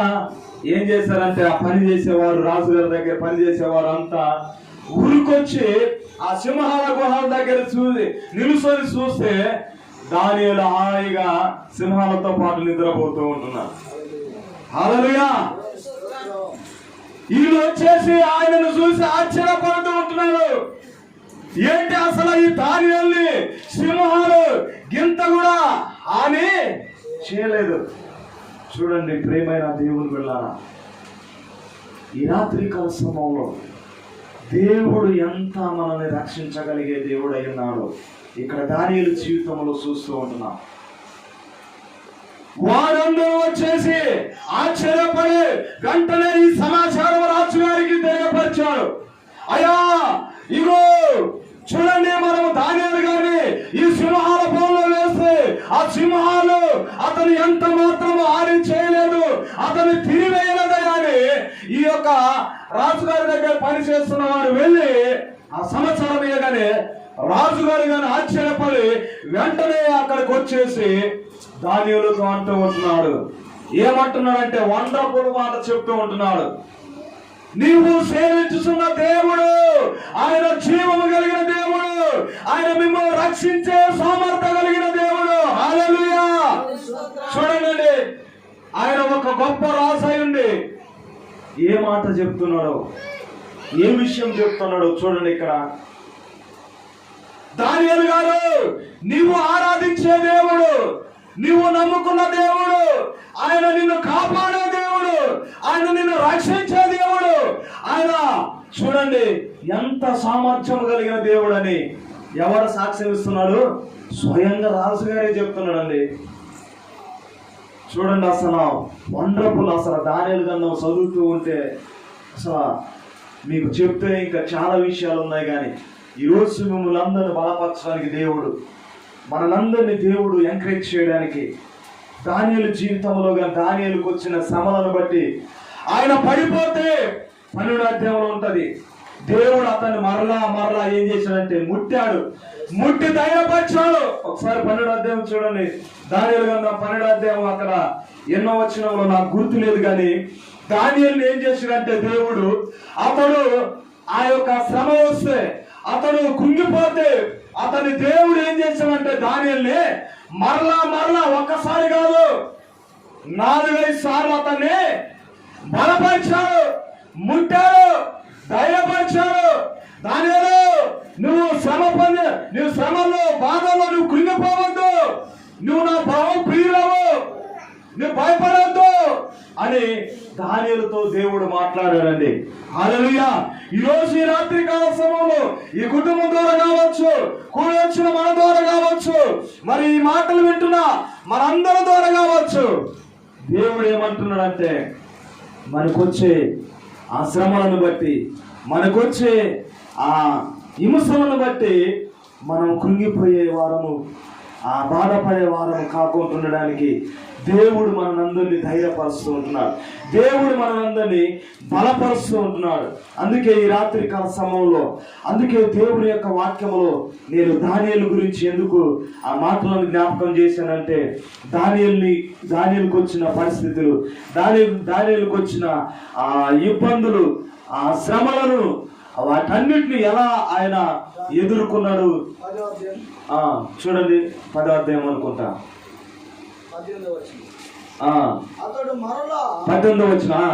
ఏం చేశారంటే, ఆ పని చేసేవారు, రాజుగారి దగ్గర పని చేసేవారు అంతా ఊరికొచ్చి ఆ సింహాల గుహల దగ్గర నిలుసొని చూస్తే దానియేలు హాయిగా సింహాలతో పాటు నిద్రపోతూ ఉంటున్నారు. హల్లెలూయా! వీళ్ళు వచ్చేసి ఆయనను చూసి ఆశ్చర్యపడుతూ ఉంటున్నారు. ఏంటి అసలు ఈ దానియేలుని సింహాలు గింత కూడా హాని చేయలేదు. చూడండి ప్రియమైన దేవుని బిడ్డలారా, ఈ రాత్రికాల సమయంలో దేవుడు ఎంత మనల్ని రక్షించగలిగే దేవుడు అయి ఉన్నాడు ఇక్కడ దానియేలు జీవితంలో చూస్తూ ఉంటున్నాం. వారందరూ వచ్చేసి ఆశ్చర్యపడి వెంటనే ఈ సమాచారం రాజుగారికి తెలియపరిచారు. అయ్యా ఇగో చూడండి, మనము దానియేలు గారిని ఈ సింహాల పొలంలో వేస్తే ఆ సింహాలు అతను ఎంత మాత్రము హాని చేయలేదు, అతను తిరివేయలేదయ్యా అని ఈ యొక్క రాజుగారి దగ్గర పనిచేస్తున్న వాడు వెళ్ళి ఆ సమాచారం ఇవ్వగానే రాజుగారు గాని ఆశ్చర్యపడి వెంటనే అక్కడికి వచ్చేసి దానియేలుతో అంటూ ఉంటున్నాడు. ఏమంటున్నాడంటే వండర్ఫుల్ మాట చెప్తూ ఉంటున్నాడు. నీవు సేవించుతున్న దేవుడు ఆయన జీవము కలిగిన దేవుడు, ఆయన మిమ్మల్ని రక్షించే సామర్థ్యం కలిగిన దేవుడు. హల్లెలూయా. చూడండి, ఆయన ఒక గొప్ప రాజు అయి ఉండి ఏ మాట చెప్తున్నాడో, ఏ విషయం చెప్తున్నాడో చూడండి. ఇక్కడ దానియేలు గారు, నీవు ఆరాధించే దేవుడు, నీవు నమ్ముకున్న దేవుడు, ఆయన నిన్ను కాపాడే దేవుడు, ఆయన నిన్ను రక్షించే దేవుడు, ఆయన చూడండి ఎంత సామర్థ్యం కలిగిన దేవుడు అని ఎవరు సాక్ష్యం ఇస్తున్నాడు? స్వయంగా రాజుగారే చెప్తున్నాడండి. చూడండి, అసలు వండర్ఫుల్. అసలు దానియేలు గ్రంథం చదువుతూ ఉంటే అసలు మీకు చెప్తే ఇంకా చాలా విషయాలు ఉన్నాయి. కానీ ఈరోజు మిమ్మల్ని అందరిని బలపరచడానికి దేవుడు, మనందరినీ దేవుడు ఎంకరేజ్ చేయడానికి దానియేలు జీవితంలో కానీ దానియేలుకు వచ్చిన శ్రమలను బట్టి ఆయన పడిపోతే 12వ అధ్యాయంలో ఉంటది, దేవుడు అతన్ని మరలా ఏం చేశాడంటే ముట్టాడు, ముట్టి ధైర్యపరిచాడు. ఒకసారి 12వ అధ్యాయం చూడండి, దానియేలు గ్రంథం 12వ అధ్యాయం. అక్కడ ఎన్నో వచనంలో నాకు గుర్తు లేదు, కానీ దానియేలుని ఏం చేశాడంటే దేవుడు, అతడు ఆ యొక్క శ్రమ వస్తే, అతడు కుంగిపోతే అతని దేవుడు ఏం చేశాడంటే దానియేలుని మరలా ఒక్కసారి కాదు 4-5 సార్లు అతన్ని బలపరిచాడు, ముట్టాడు, ధైర్యపరిచాడు. దానియేలు, నువ్వు శ్రమలో బాధల్లో నువ్వు కృంగిపోవద్దు, నువ్వు నా భావం ప్రియులవు, నువ్వు భయపడవద్దు అని దానియేలుతో దేవుడు మాట్లాడాడండి. హల్లెలూయా. ఈరోజు ఈ రాత్రి కాల సమయంలో ఈ కుటుంబం ద్వారా కావచ్చు, కూడి వచ్చిన మన ద్వారా కావచ్చు, మరి ఈ మాటలు వింటున్న మనందరి ద్వారా కావచ్చు, దేవుడు ఏమంటున్నాడంటే మనకొచ్చే ఆ శ్రమలను బట్టి, మనకొచ్చే ఆ హింసలను బట్టి మనం కృంగిపోయే వారము, ఆ బాధపడే వారము కాకుండా ఉండడానికి దేవుడు మనందరినీ ధైర్యపరుస్తూ ఉంటున్నాడు, దేవుడు మనందరినీ బలపరుస్తూ ఉంటున్నాడు. అందుకే ఈ రాత్రి కాల సమయంలో, అందుకే దేవుని యొక్క వాక్యములో నేను దానియేలు గురించి ఎందుకు ఆ మాటలను జ్ఞాపకం చేశానంటే, దానియేలుకు వచ్చిన పరిస్థితులు, దానియేలుకు వచ్చిన ఆ ఇబ్బందులు, ఆ శ్రమలను, వాటన్నిటిని ఎలా ఆయన ఎదుర్కొన్నాడు. చూడండి 10వ అధ్యాయం అనుకుంటా, 18వ వచనం.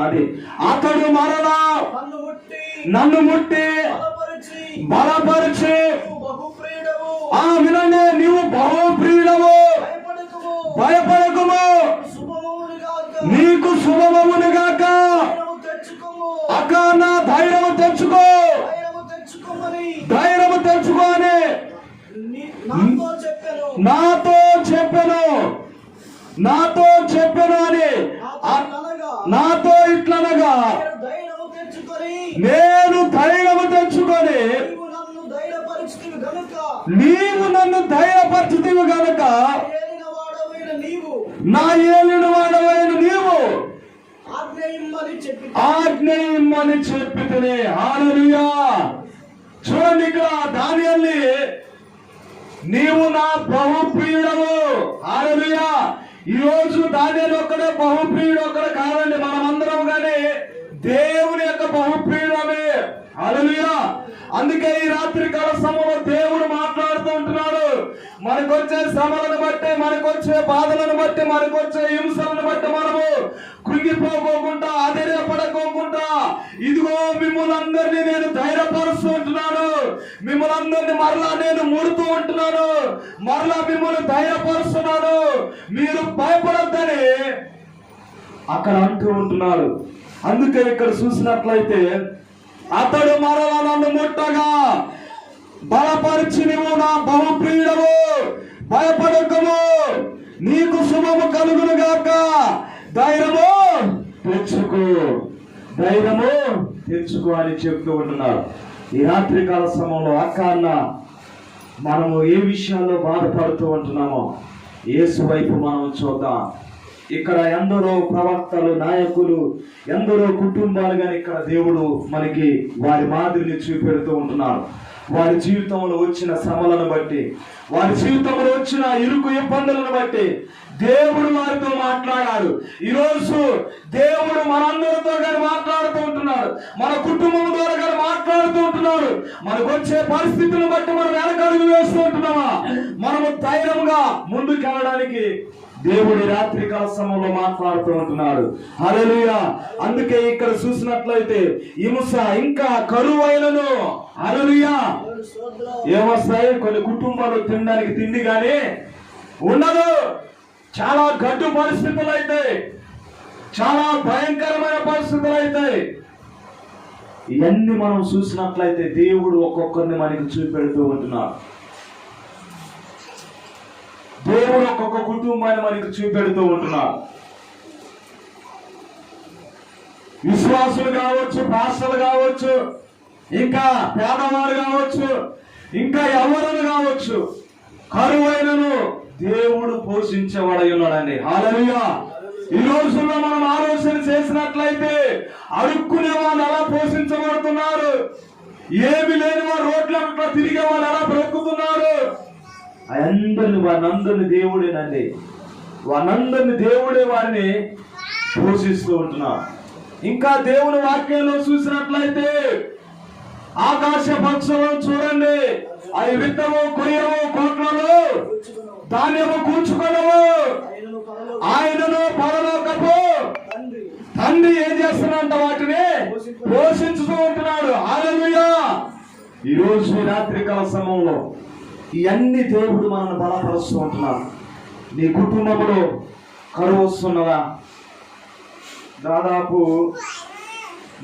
అది అతడు మరలా నన్ను ముట్టి బలపరిచి, వినండి, నీవు బహుప్రియుడవు, భయపడకుము, నీకు శుభమవును గాక, అక్క నా ధైర్యము తెచ్చుకో అని నాతో చెప్పెను అని నాతో ఇట్లనగా నేను ధైర్యము తెచ్చుకొని, నీవు నన్ను ధైర్యపరచుతివి గనుక నా ఏలిన వాడవైన నీవు ఆజ్ఞయిమ్మని చెప్పితిని. హల్లెలూయా. చూడండి, ఇక్కడ దానియేలుని నీవు నా బహుప్రియుడవు. హల్లెలూయా. ఈ రోజు దానియేలు ఒక్కడే బహుప్రియుడు ఒక్కడే కాదండి, మనమందరం కానీ దేవుని యొక్క బహుప్రియుడమే. హల్లెలూయా. అందుకే ఈ రాత్రి కాల సమయంలో దేవుడు మాట్లాడుతూ ఉంటున్నాడు, మనకొచ్చే శ్రమలను బట్టి, మనకొచ్చే బాధలను బట్టి, మనకొచ్చే హింసలను బట్టి మనము కృంగిపోకోకుండా, ఆధైర్యపడకోకుండా, ఇదిగో మిమ్మల్ని అందరినీ నేను ధైర్యపరుస్తూ ఉంటున్నాను, మిమ్మల్ని అందరినీ మరలా నేను ముడుతూ ఉంటున్నాను, మరలా మిమ్మల్ని ధైర్యపరుస్తున్నాను, మీరు భయపడొద్దని అక్కడ అంటూ ఉంటున్నారు. అందుకే ఇక్కడ చూసినట్లయితే అతడు మరలా నన్ను ముట్టగా బలపరిచి, నువ్వు నా బహుప్రియుడవు, భయపడకము, నీకు శుభము కలుగును గాక, ధైర్యము తెచ్చుకో, ధైర్యము తెచ్చుకో అని చెప్తూ ఉంటున్నారు. ఈ రాత్రికాల సమయంలో అన్న మనము ఏ విషయాల్లో బాధపడుతూ ఉంటున్నామో యేసు వైపు మనం చూద్దాం. ఇక్కడ ఎందరో ప్రవక్తలు, నాయకులు, ఎందరో కుటుంబాలు కానీ ఇక్కడ దేవుడు మనకి వారి మాదిరిని చూపెడుతూ ఉంటున్నారు. వారి జీవితంలో వచ్చిన శ్రమలను బట్టి, వారి జీవితంలో వచ్చిన ఇరుకు ఇబ్బందులను బట్టి దేవుడు వారితో మాట్లాడాడు. ఈరోజు దేవుడు మనందరితో కానీ మాట్లాడుతూ ఉంటున్నాడు, మన కుటుంబం ద్వారా కానీ మాట్లాడుతూ ఉంటున్నాడు. మనకు వచ్చే పరిస్థితులను బట్టి మనం వెనకడుగు వేస్తూ ఉంటున్నామా, మనము ధైర్యంగా ముందుకెళ్ళడానికి దేవుడి రాత్రికాల సమయంలో మాట్లాడుతూ ఉంటున్నాడు. హల్లెలూయా. అందుకే ఇక్కడ చూసినట్లయితే హింస ఇంకా కరువైనను, హల్లెలూయా, ఏమొస్తాయి, కొన్ని కుటుంబాలు తినడానికి తిండి కానీ ఉండదు, చాలా గడ్డు పరిస్థితులు అవుతాయి, చాలా భయంకరమైన పరిస్థితులు అవుతాయి. ఇవన్నీ మనం చూసినట్లయితే దేవుడు ఒక్కొక్కరిని మనకి చూపెడుతూ ఉంటున్నాడు. దేవుడు ఒక్కొక్క కుటుంబాన్ని మనకి చూపెడుతూ ఉంటున్నాడు. విశ్వాసులు కావచ్చు, పాస్టర్లు కావచ్చు, ఇంకా పేదవారు కావచ్చు, ఇంకా ఎవరు కావచ్చు, కరువైనను దేవుడు పోషించేవాడై ఉన్నాడండి. హల్లెలూయా. ఈ రోజుల్లో మనం ఆలోచన చేసినట్లయితే అడుక్కునే వాళ్ళు ఎలా పోషించబడుతున్నారు, ఏమి లేని వారు రోడ్ల తిరిగే వాళ్ళు ఎలా బ్రతుకుతున్నారు. వారందరిని దేవుడేనండి, వారందరిని దేవుడే వారిని పోషిస్తూ ఉంటున్నారు. ఇంకా దేవుని వాక్యంలో చూసినట్లయితే ఆకాశ పక్షులను చూడండి, అవి విత్తము, కొయ్యము, కోట్లలో ధాన్యము కూర్చుకొనవు, ఆయనను పరలోకపు తండ్రి ఏం చేస్తున్నాడంట, వాటిని పోషించుతూ ఉంటున్నాడు. హల్లెలూయా. ఈ రోజు రాత్రికాల సమయంలో ఇవన్నీ దేవుడు మనల్ని బలపరుస్తూ ఉంటున్నాడు. నీ కుటుంబంలో కరువు వస్తున్నదా? దాదాపు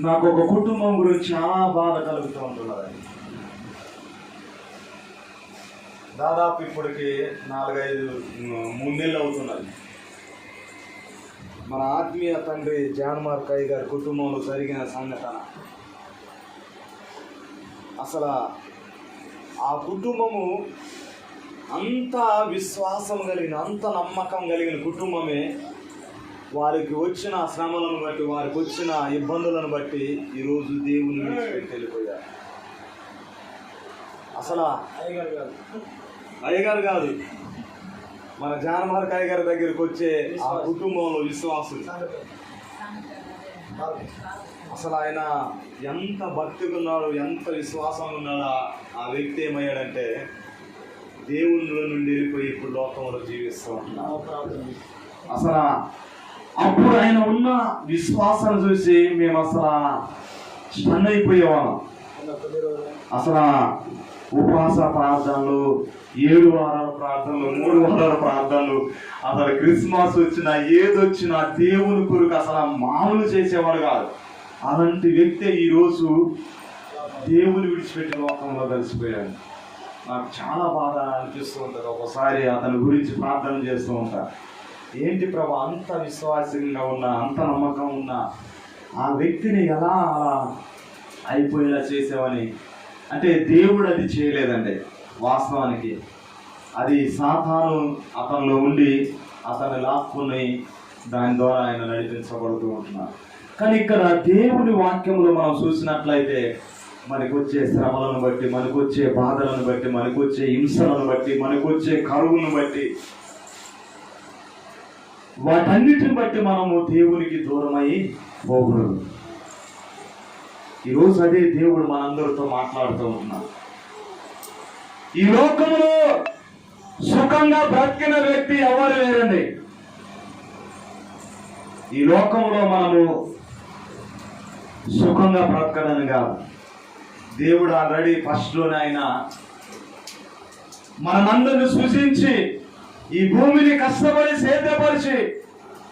నాకు ఒక కుటుంబం గురించి చాలా బాధ కలుగుతూ ఉంటున్నదండి. దాదాపు ఇప్పటికి 3 నెలలు అవుతున్నది. మన ఆత్మీయ తండ్రి జాన్ మార్కయ్య గారి కుటుంబంలో జరిగిన సంఘటన, అసలు ఆ కుటుంబము అంత విశ్వాసం కలిగిన, అంత నమ్మకం కలిగిన కుటుంబమే వారికి వచ్చిన శ్రమలను బట్టి, వారికి వచ్చిన ఇబ్బందులను బట్టి ఈరోజు దేవుని విడిచిపెట్టి వెళ్ళిపోయారు. అసలు అయ్యగారు కాదు, మన జానమార్క అయ్యగారి దగ్గరికి వచ్చే ఆ కుటుంబంలో విశ్వాసులు, అసలు ఆయన ఎంత భక్తిగా ఉన్నాడు, ఎంత విశ్వాసంగా ఉన్నాడో ఆ వ్యక్తి ఏమయ్యాడంటే దేవునిలో నుండి వెళ్ళిపోయి ఇప్పుడు లోకంలో జీవిస్తూ ఉంటున్నాడు. అసలు అప్పుడు ఆయన ఉన్న విశ్వాసాన్ని చూసి మేము అసలు స్టన్ అయిపోయేవాళ్ళం. అసలు ఉపవాస ప్రార్థనలు, 7 వారాల ప్రార్థనలు, 3 వారాల ప్రార్థనలు, అసలు క్రిస్మస్ వచ్చినా ఏదొచ్చినా దేవుని కొరకు అసలు మామూలు చేసేవాడు కాదు. అలాంటి వ్యక్తి ఈరోజు దేవుని విడిచిపెట్టిన లోకంలో కలిసిపోయాడు. నాకు చాలా బాధ అనిపిస్తూ ఉంటుంది. ఒకసారి అతని గురించి ప్రార్థన చేస్తూ ఉంటా, ఏంటి ప్రభు, అంత విశ్వాసంగా ఉన్న, అంత నమ్మకం ఉన్న ఆ వ్యక్తిని ఎలా అలా అయిపోయేలా చేసావని. అంటే దేవుడు అది చేయలేదండి, వాస్తవానికి అది సాతాను అతనిలో ఉండి అతన్ని లాక్కుని దాని ద్వారా ఆయన నడిపించబడుతూ ఉంటున్నారు. కానీ ఇక్కడ దేవుని వాక్యంలో మనం చూసినట్లయితే మనకు వచ్చే శ్రమలను బట్టి, మనకు వచ్చే బాధలను బట్టి, మనకు వచ్చే హింసలను బట్టి, మనకు వచ్చే కరువులను బట్టి, వాటన్నిటిని బట్టి మనము దేవునికి దూరమై పోకూడదు. ఈరోజు అదే దేవుడు మనందరితో మాట్లాడుతూ ఉంటున్నాడు. ఈ లోకంలో సుఖంగా బ్రతికిన వ్యక్తి ఎవరు లేరండి. ఈ లోకంలో మనము సుఖంగా బ్రతకడని కాదు, దేవుడు ఆల్రెడీ ఫస్ట్లోనే ఆయన మనమందరిని సృజించి ఈ భూమిని కష్టపడి సేద్యపరిచి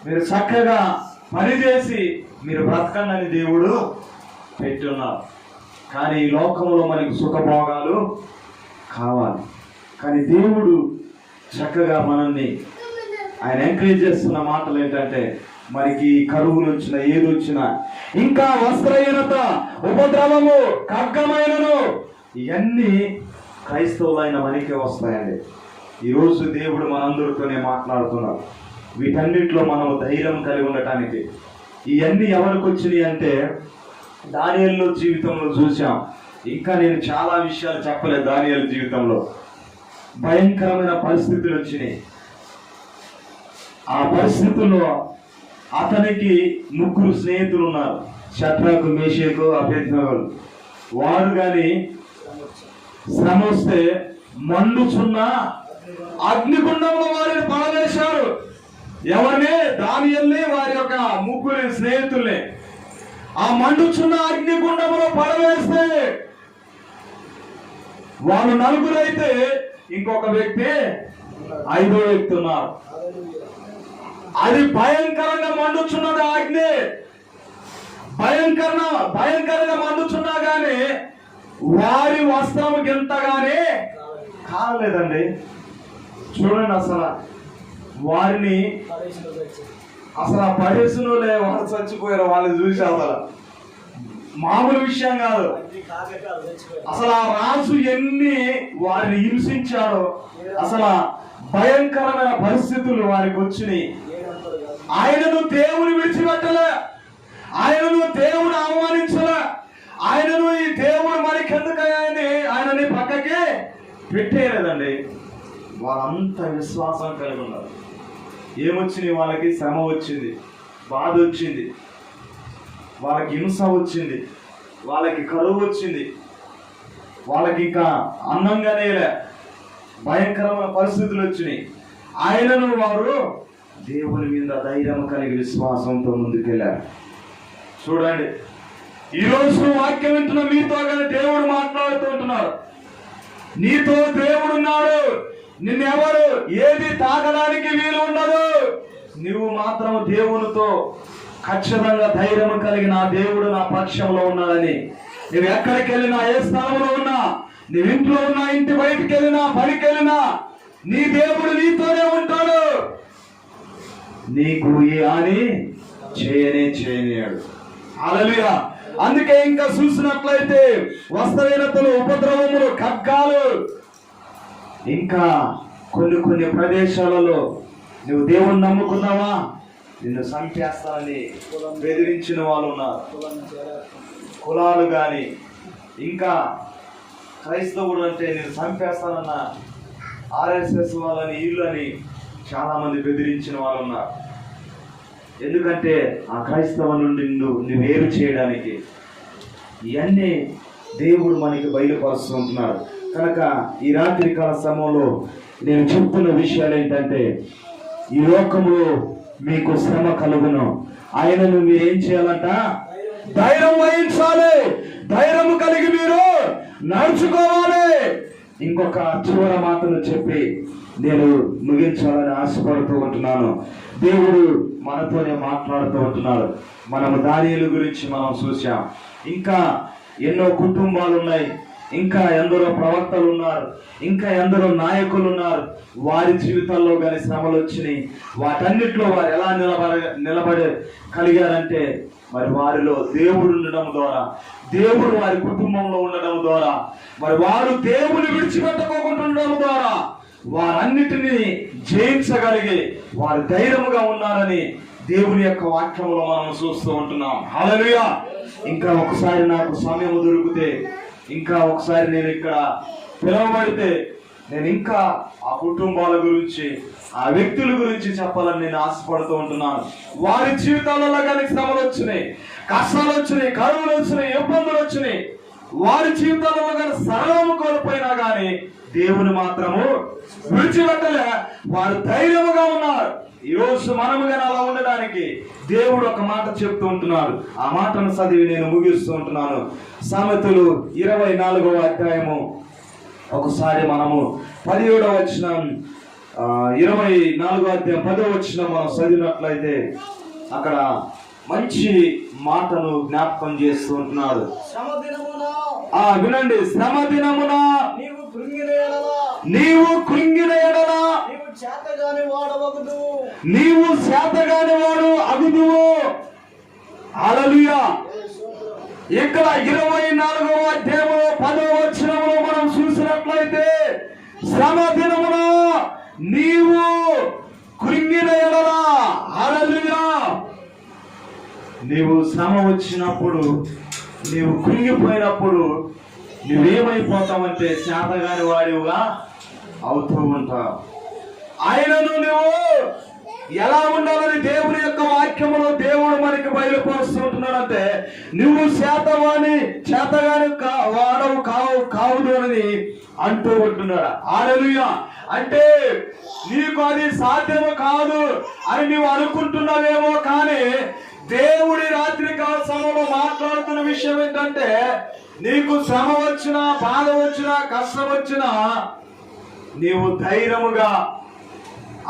మీరు చక్కగా పనిచేసి మీరు బ్రతకండి దేవుడు పెట్టున్నారు. కానీ ఈ లోకంలో మనకి సుఖభోగాలు కావాలి. కానీ దేవుడు చక్కగా మనల్ని ఆయన ఎంకరేజ్ చేస్తున్న మాటలు ఏంటంటే, మనకి కరువులు వచ్చినా ఏది వచ్చినా, ఇంకా వస్త్రహీనత, ఉపద్రవము, ఖడ్గమైనను, ఇవన్నీ క్రైస్తవులైన మనకే వస్తాయండి. ఈరోజు దేవుడు మనందరితోనే మాట్లాడుతున్నారు. వీటన్నిటిలో మనము ధైర్యం కలిగి ఉండటానికి. ఇవన్నీ ఎవరికి వచ్చినాయి అంటే దానియేలు జీవితంలో చూసాం. ఇంకా నేను చాలా విషయాలు చెప్పలేదు. దానియేలు జీవితంలో భయంకరమైన పరిస్థితులు వచ్చినాయి. ఆ పరిస్థితుల్లో అతనికి 3 స్నేహితులు ఉన్నారు, షద్రకు, మేషకు, అబేద్నెగోలు. వారు కానీ శ్రమ వస్తే మండుచున్న అగ్నిగుండంలో వారిని పడవేశారు. ఎవరిని? దానియేలుని, వారి యొక్క 3 స్నేహితుల్ని ఆ మండుచున్న అగ్నిగుండంలో పడవేస్తే వాళ్ళు 4 అయితే ఇంకొక వ్యక్తి 5వ వ్యక్తి ఉన్నారు. అది భయంకరంగా మండుచున్నది అగ్ని. భయంకరంగా మండుచున్నా గానీ వారి వస్త్రం గింతగానే కాలేదండి. చూడండి, అసలు వారిని అసలు ఆ పడేసులోలే వాళ్ళు చచ్చిపోయారు. వాళ్ళు చూసి అసలు మామూలు విషయం కాదు. అసలు ఆ రాజు ఎన్ని వారిని హింసించాడో, అసలు భయంకరమైన పరిస్థితులు వారికి వచ్చినాయి. ఆయనను దేవుని విడిచిపెట్టలే, ఆయనను దేవుని అవమానించలే, ఆయనను ఈ దేవుడు మనకెందుకని ఆయనని పక్కకి పెట్టేయలేదండి. వాళ్ళంతా విశ్వాసం కలిగి ఉన్నారు. ఏమొచ్చింది? వాళ్ళకి శ్రమ వచ్చింది, బాధ వచ్చింది, వాళ్ళకి హింస వచ్చింది, వాళ్ళకి కరువు వచ్చింది, వాళ్ళకి ఇంకా అన్నంగానే భయంకరమైన పరిస్థితులు వచ్చినాయి. ఆయనను వారు దేవుని మీద ధైర్యం కలిగి విశ్వాసంతో ముందుకెళ్ళారు. చూడండి, ఈరోజు వాక్యం వింటున్న మీతో కానీ దేవుడు మాట్లాడుతూ ఉంటున్నారు. నీతో దేవుడు ఉన్నాడు. నిన్నెవరు ఏది తాగడానికి వీలు ఉండదు. నువ్వు మాత్రం దేవునితో ఖచ్చితంగా ధైర్యం కలిగిన దేవుడు నా పక్షంలో ఉన్నాడని, నువ్వు ఎక్కడికి వెళ్ళినా, ఏ స్థలంలో ఉన్నా, నువ్వు ఇంట్లో ఉన్నా, ఇంటి బయటికి వెళ్ళినా, పనికి వెళ్ళినా, నీ దేవుడు నీతోనే ఉంటాడు. నీకు ఏ హాని చేయనేయాడు. హల్లెలూయా. అందుకే ఇంకా చూసినట్లయితే వస్త్రహీనతలు, ఉపద్రవములు, ఖడ్గాలు, ఇంకా కొన్ని ప్రదేశాలలో నువ్వు దేవుణ్ణి నమ్ముకున్నావా, నిన్ను చంపేస్తానని బెదిరించిన వాళ్ళు ఉన్నారు. కులాలు కానీ, ఇంకా క్రైస్తవుడు అంటే నేను చంపేస్తానన్న RSS వాళ్ళని, వీళ్ళని చాలా మంది బెదిరించిన వాళ్ళు ఉన్నారు. ఎందుకంటే ఆ క్రైస్తవ నుండి నువ్వు వేరు చేయడానికి ఇవన్నీ దేవుడు మనకి బయలుపరుస్తుంటున్నాడు. కనుక ఈ రాత్రి కాల సమయంలో నేను చెప్తున్న విషయాలు ఏంటంటే, ఈ లోకంలో మీకు శ్రమ కలుగును, ఆయనను మీరేం చేయాలంట? ధైర్యం వహించాలి. ధైర్యం కలిగి మీరు నడుచుకోవాలి. ఇంకొక చివరి మాటలు చెప్పి నేను ముగించాలని ఆశపడుతూ ఉంటున్నాను. దేవుడు మనతోనే మాట్లాడుతూ ఉంటున్నాడు. మనము దానియేలు గురించి మనం చూసాం. ఇంకా ఎన్నో కుటుంబాలు ఉన్నాయి, ఇంకా ఎందరో ప్రవక్తలు ఉన్నారు, ఇంకా ఎందరో నాయకులు ఉన్నారు. వారి జీవితాల్లో కానీ శ్రమలు వచ్చినాయి. వాటన్నిటిలో వారు ఎలా నిలబడి కలిగారంటే, మరి వారిలో దేవుడు ఉండడం ద్వారా, దేవుడు వారి కుటుంబంలో ఉండడం ద్వారా, మరి వారు దేవుని విడిచిపెట్టుకోకుండా ఉండడం ద్వారా వారన్నిటినీ జయించగలిగి వారు ధైర్యముగా ఉన్నారని దేవుని యొక్క వాక్యంలో మనం చూస్తూ ఉంటున్నాం. హల్లెలూయా. ఇంకా ఒకసారి నాకు సమయం దొరికితే, ఇంకా ఒకసారి నేను ఇక్కడ పిలువబడితే, నేను ఇంకా ఆ కుటుంబాల గురించి, ఆ వ్యక్తుల గురించి చెప్పాలని నేను ఆశపడుతూ ఉంటున్నాను. వారి జీవితాలలో కానీ శ్రమలు వచ్చినాయి, కష్టాలు వచ్చినాయి, కరువులు వచ్చినాయి, ఇబ్బందులు వచ్చినాయి. వారి జీవితాలలో కానీ సర్వము కోల్పోయినా కానీ దేవుని మాత్రము విడిచిపెట్టలే, వారు ధైర్యముగా ఉన్నారు. ఈ రోజు మనముగా అలా ఉండడానికి దేవుడు ఒక మాట చెప్తూ ఉంటున్నాడు. ఆ మాటను చదివి నేను ముగిస్తూ ఉంటున్నాను. సామెతలు 24వ అధ్యాయము ఒకసారి మనము 17వ వచనం, 24వ అధ్యాయం 10వ వచనం మనం చదివినట్లయితే అక్కడ మంచి మాటను జ్ఞాపకం చేస్తూ ఉంటున్నాడు. వినండి. శ్రమ దినమున నీవు కృంగిన ఎడల నీవు చేతగాని వాడు అగుదువు. హల్లెలూయా. ఇక్కడ 24వ అధ్యాయంలో 10వ వచనంలో మనం చూసినట్లయితే శ్రమ దినమున నీవు కృంగిన ఎడల, హల్లెలూయా, నీవు శ్రమ వచ్చినప్పుడు, నీవు కృంగిపోయినప్పుడు నువ్వేమైపోతావంటే చేతగాని వాడివిగా అవుతూ ఉంటావు. ఆయనను నువ్వు ఎలా ఉండాలని దేవుని యొక్క వాక్యములో దేవుడు మనకి బయలుపరుస్తుంటున్నాడంటే, నువ్వు చేతగాని వాడవు కావుదు అని అంటూ ఉంటున్నాడు. హల్లెలూయా. అంటే నీకు అది సాధ్యము కాదు అని నువ్వు అనుకుంటున్నావేమో, కానీ దేవుడి రాత్రికాల సమయంలో మాట్లాడుతున్న విషయం ఏంటంటే, నీకు శ్రమ వచ్చినా, బాధ వచ్చినా, కష్టం వచ్చినా నీవు ధైర్యముగా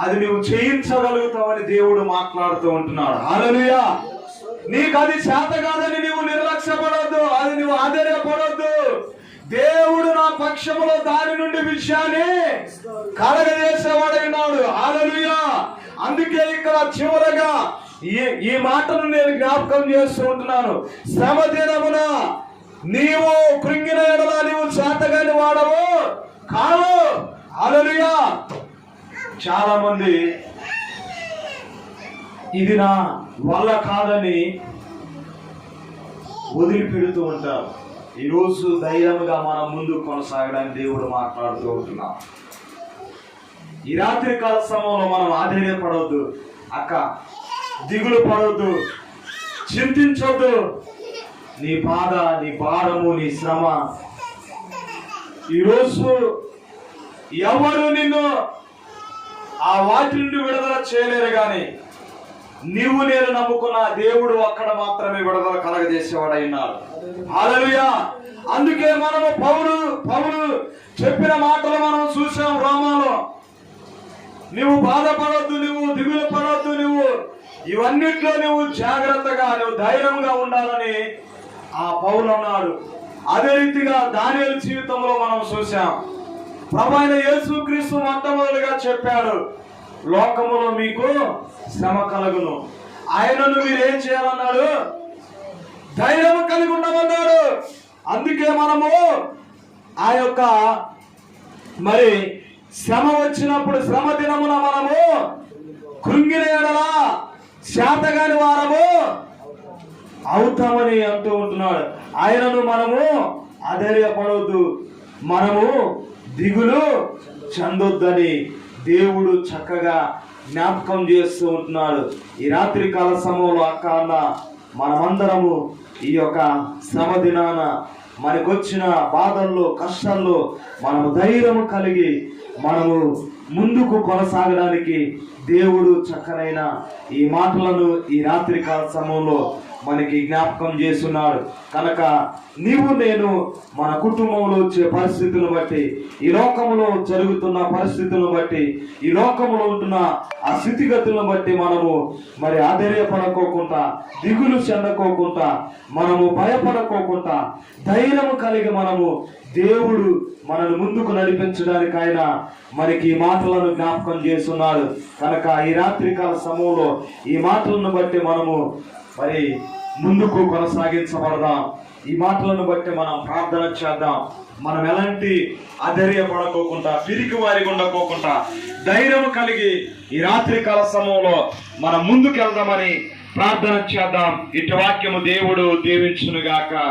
అది నువ్వు చేయించగలుగుతావని దేవుడు మాట్లాడుతూ ఉంటున్నాడు. హల్లెలూయా. నీకు అది చేత కాదని నీవు నిర్లక్ష్యపడొద్దు, అది నువ్వు ఆశ్చర్యపడొద్దు. దేవుడు నా పక్షములో దాని నుండి విషయాన్ని కలగజేసేవాడైనాడు. హల్లెలూయా. అందుకే ఇక్కడ చివరగా ఈ మాటను నేను జ్ఞాపకం చేస్తూ ఉంటున్నాను. శ్రమ దినమున నీవు కృంగిన ఎడల నీవు చేతగాని వాడవు కావు. హల్లెలూయా. చాలా మంది ఇది నా వల్ల కాదని వదిలిపెడుతూ ఉంటారు. ఈరోజు ధైర్యంగా మనం ముందు కొనసాగడానికి దేవుడు మాట్లాడుతూ ఉంటున్నాం. ఈ రాత్రి కాల సమయంలో మనం ఆశ్చర్యపడవద్దు, అక్క దిగులు పడవద్దు, చింతించొద్దు. నీ బాధ, నీ భారము, నీ శ్రమ ఈరోజు ఎవరు నిన్ను ఆ వాటి నుండి విడుదల చేయలేరు, కానీ నీవు నేను నమ్ముకున్న దేవుడు అక్కడ మాత్రమే విడుదల కలగజేసేవాడైనాడు. హల్లెలూయా. అందుకే మనము పౌలు చెప్పిన మాటలు మనం చూసాం రోమాలో. నువ్వు బాధపడొద్దు, నువ్వు దిగులు పడొద్దు, నువ్వు ఇవన్నిట్లో నువ్వు జాగ్రత్తగా, నువ్వు ధైర్యంగా ఉండాలని ఆ పౌలు అన్నాడు. అదే రీతిగా దానియేలు జీవితంలో మనం చూసాం. ప్రభువైన యేసుక్రీస్తు మొట్టమొదటిగా చెప్పాడు, లోకములో మీకు శ్రమ కలుగును, ఆయనను మీరేం చేయాలన్నాడు? ధైర్యం కలిగి ఉండమన్నాడు. అందుకే మనము ఆ యొక్క మరి శ్రమ వచ్చినప్పుడు, శ్రమ దినమున మనము కృంగిన ఎడల శాతగాని వారము అవుతామని అంటూ ఉంటున్నాడు. ఆయనను మనము ఆశ్చర్యపడవద్దు, మనము దిగులు చెందొద్దని దేవుడు చక్కగా జ్ఞాపకం చేస్తూ ఉంటున్నాడు. ఈ రాత్రి కాల సమయంలో అక్క అన్న మనమందరము ఈ యొక్క శ్రమ దినాన మనకొచ్చిన బాధల్లో, కష్టాల్లో మనము ధైర్యము కలిగి మనము ముందుకు కొనసాగడానికి దేవుడు చక్కనైన ఈ మాటలను ఈ రాత్రి కాల సమయంలో మనకి జ్ఞాపకం చేస్తున్నాడు. కనుక నీవు నేను మన కుటుంబంలో వచ్చే పరిస్థితులను బట్టి, ఈ లోకంలో జరుగుతున్న పరిస్థితులను బట్టి, ఈ లోకంలో ఉంటున్న ఆ స్థితిగతులను బట్టి మనము మరి ఆశ్చర్యపడకోకుండా, దిగులు చెందకోకుండా, మనము భయపడకోకుండా ధైర్యము కలిగి మనము దేవుడు మనల్ని ముందుకు నడిపించడానికి ఆయన మనకి ఈ మాటలను జ్ఞాపకం చేస్తున్నాడు. కనుక ఈ రాత్రికాల సమయంలో ఈ మాటలను బట్టి మనము మరి ముందుకు కొనసాగించబడదాం. ఈ మాటలను బట్టి మనం ప్రార్థన చేద్దాం. మనం ఎలాంటి ఆశ్చర్యపడకోకుండా, పిరికి వారికి ఉండకోకుండా ధైర్యం కలిగి ఈ రాత్రికాల సమయంలో మనం ముందుకు వెళ్దామని ప్రార్థన చేద్దాం. ఇటు వాక్యము దేవుడు దీవించునుగాక.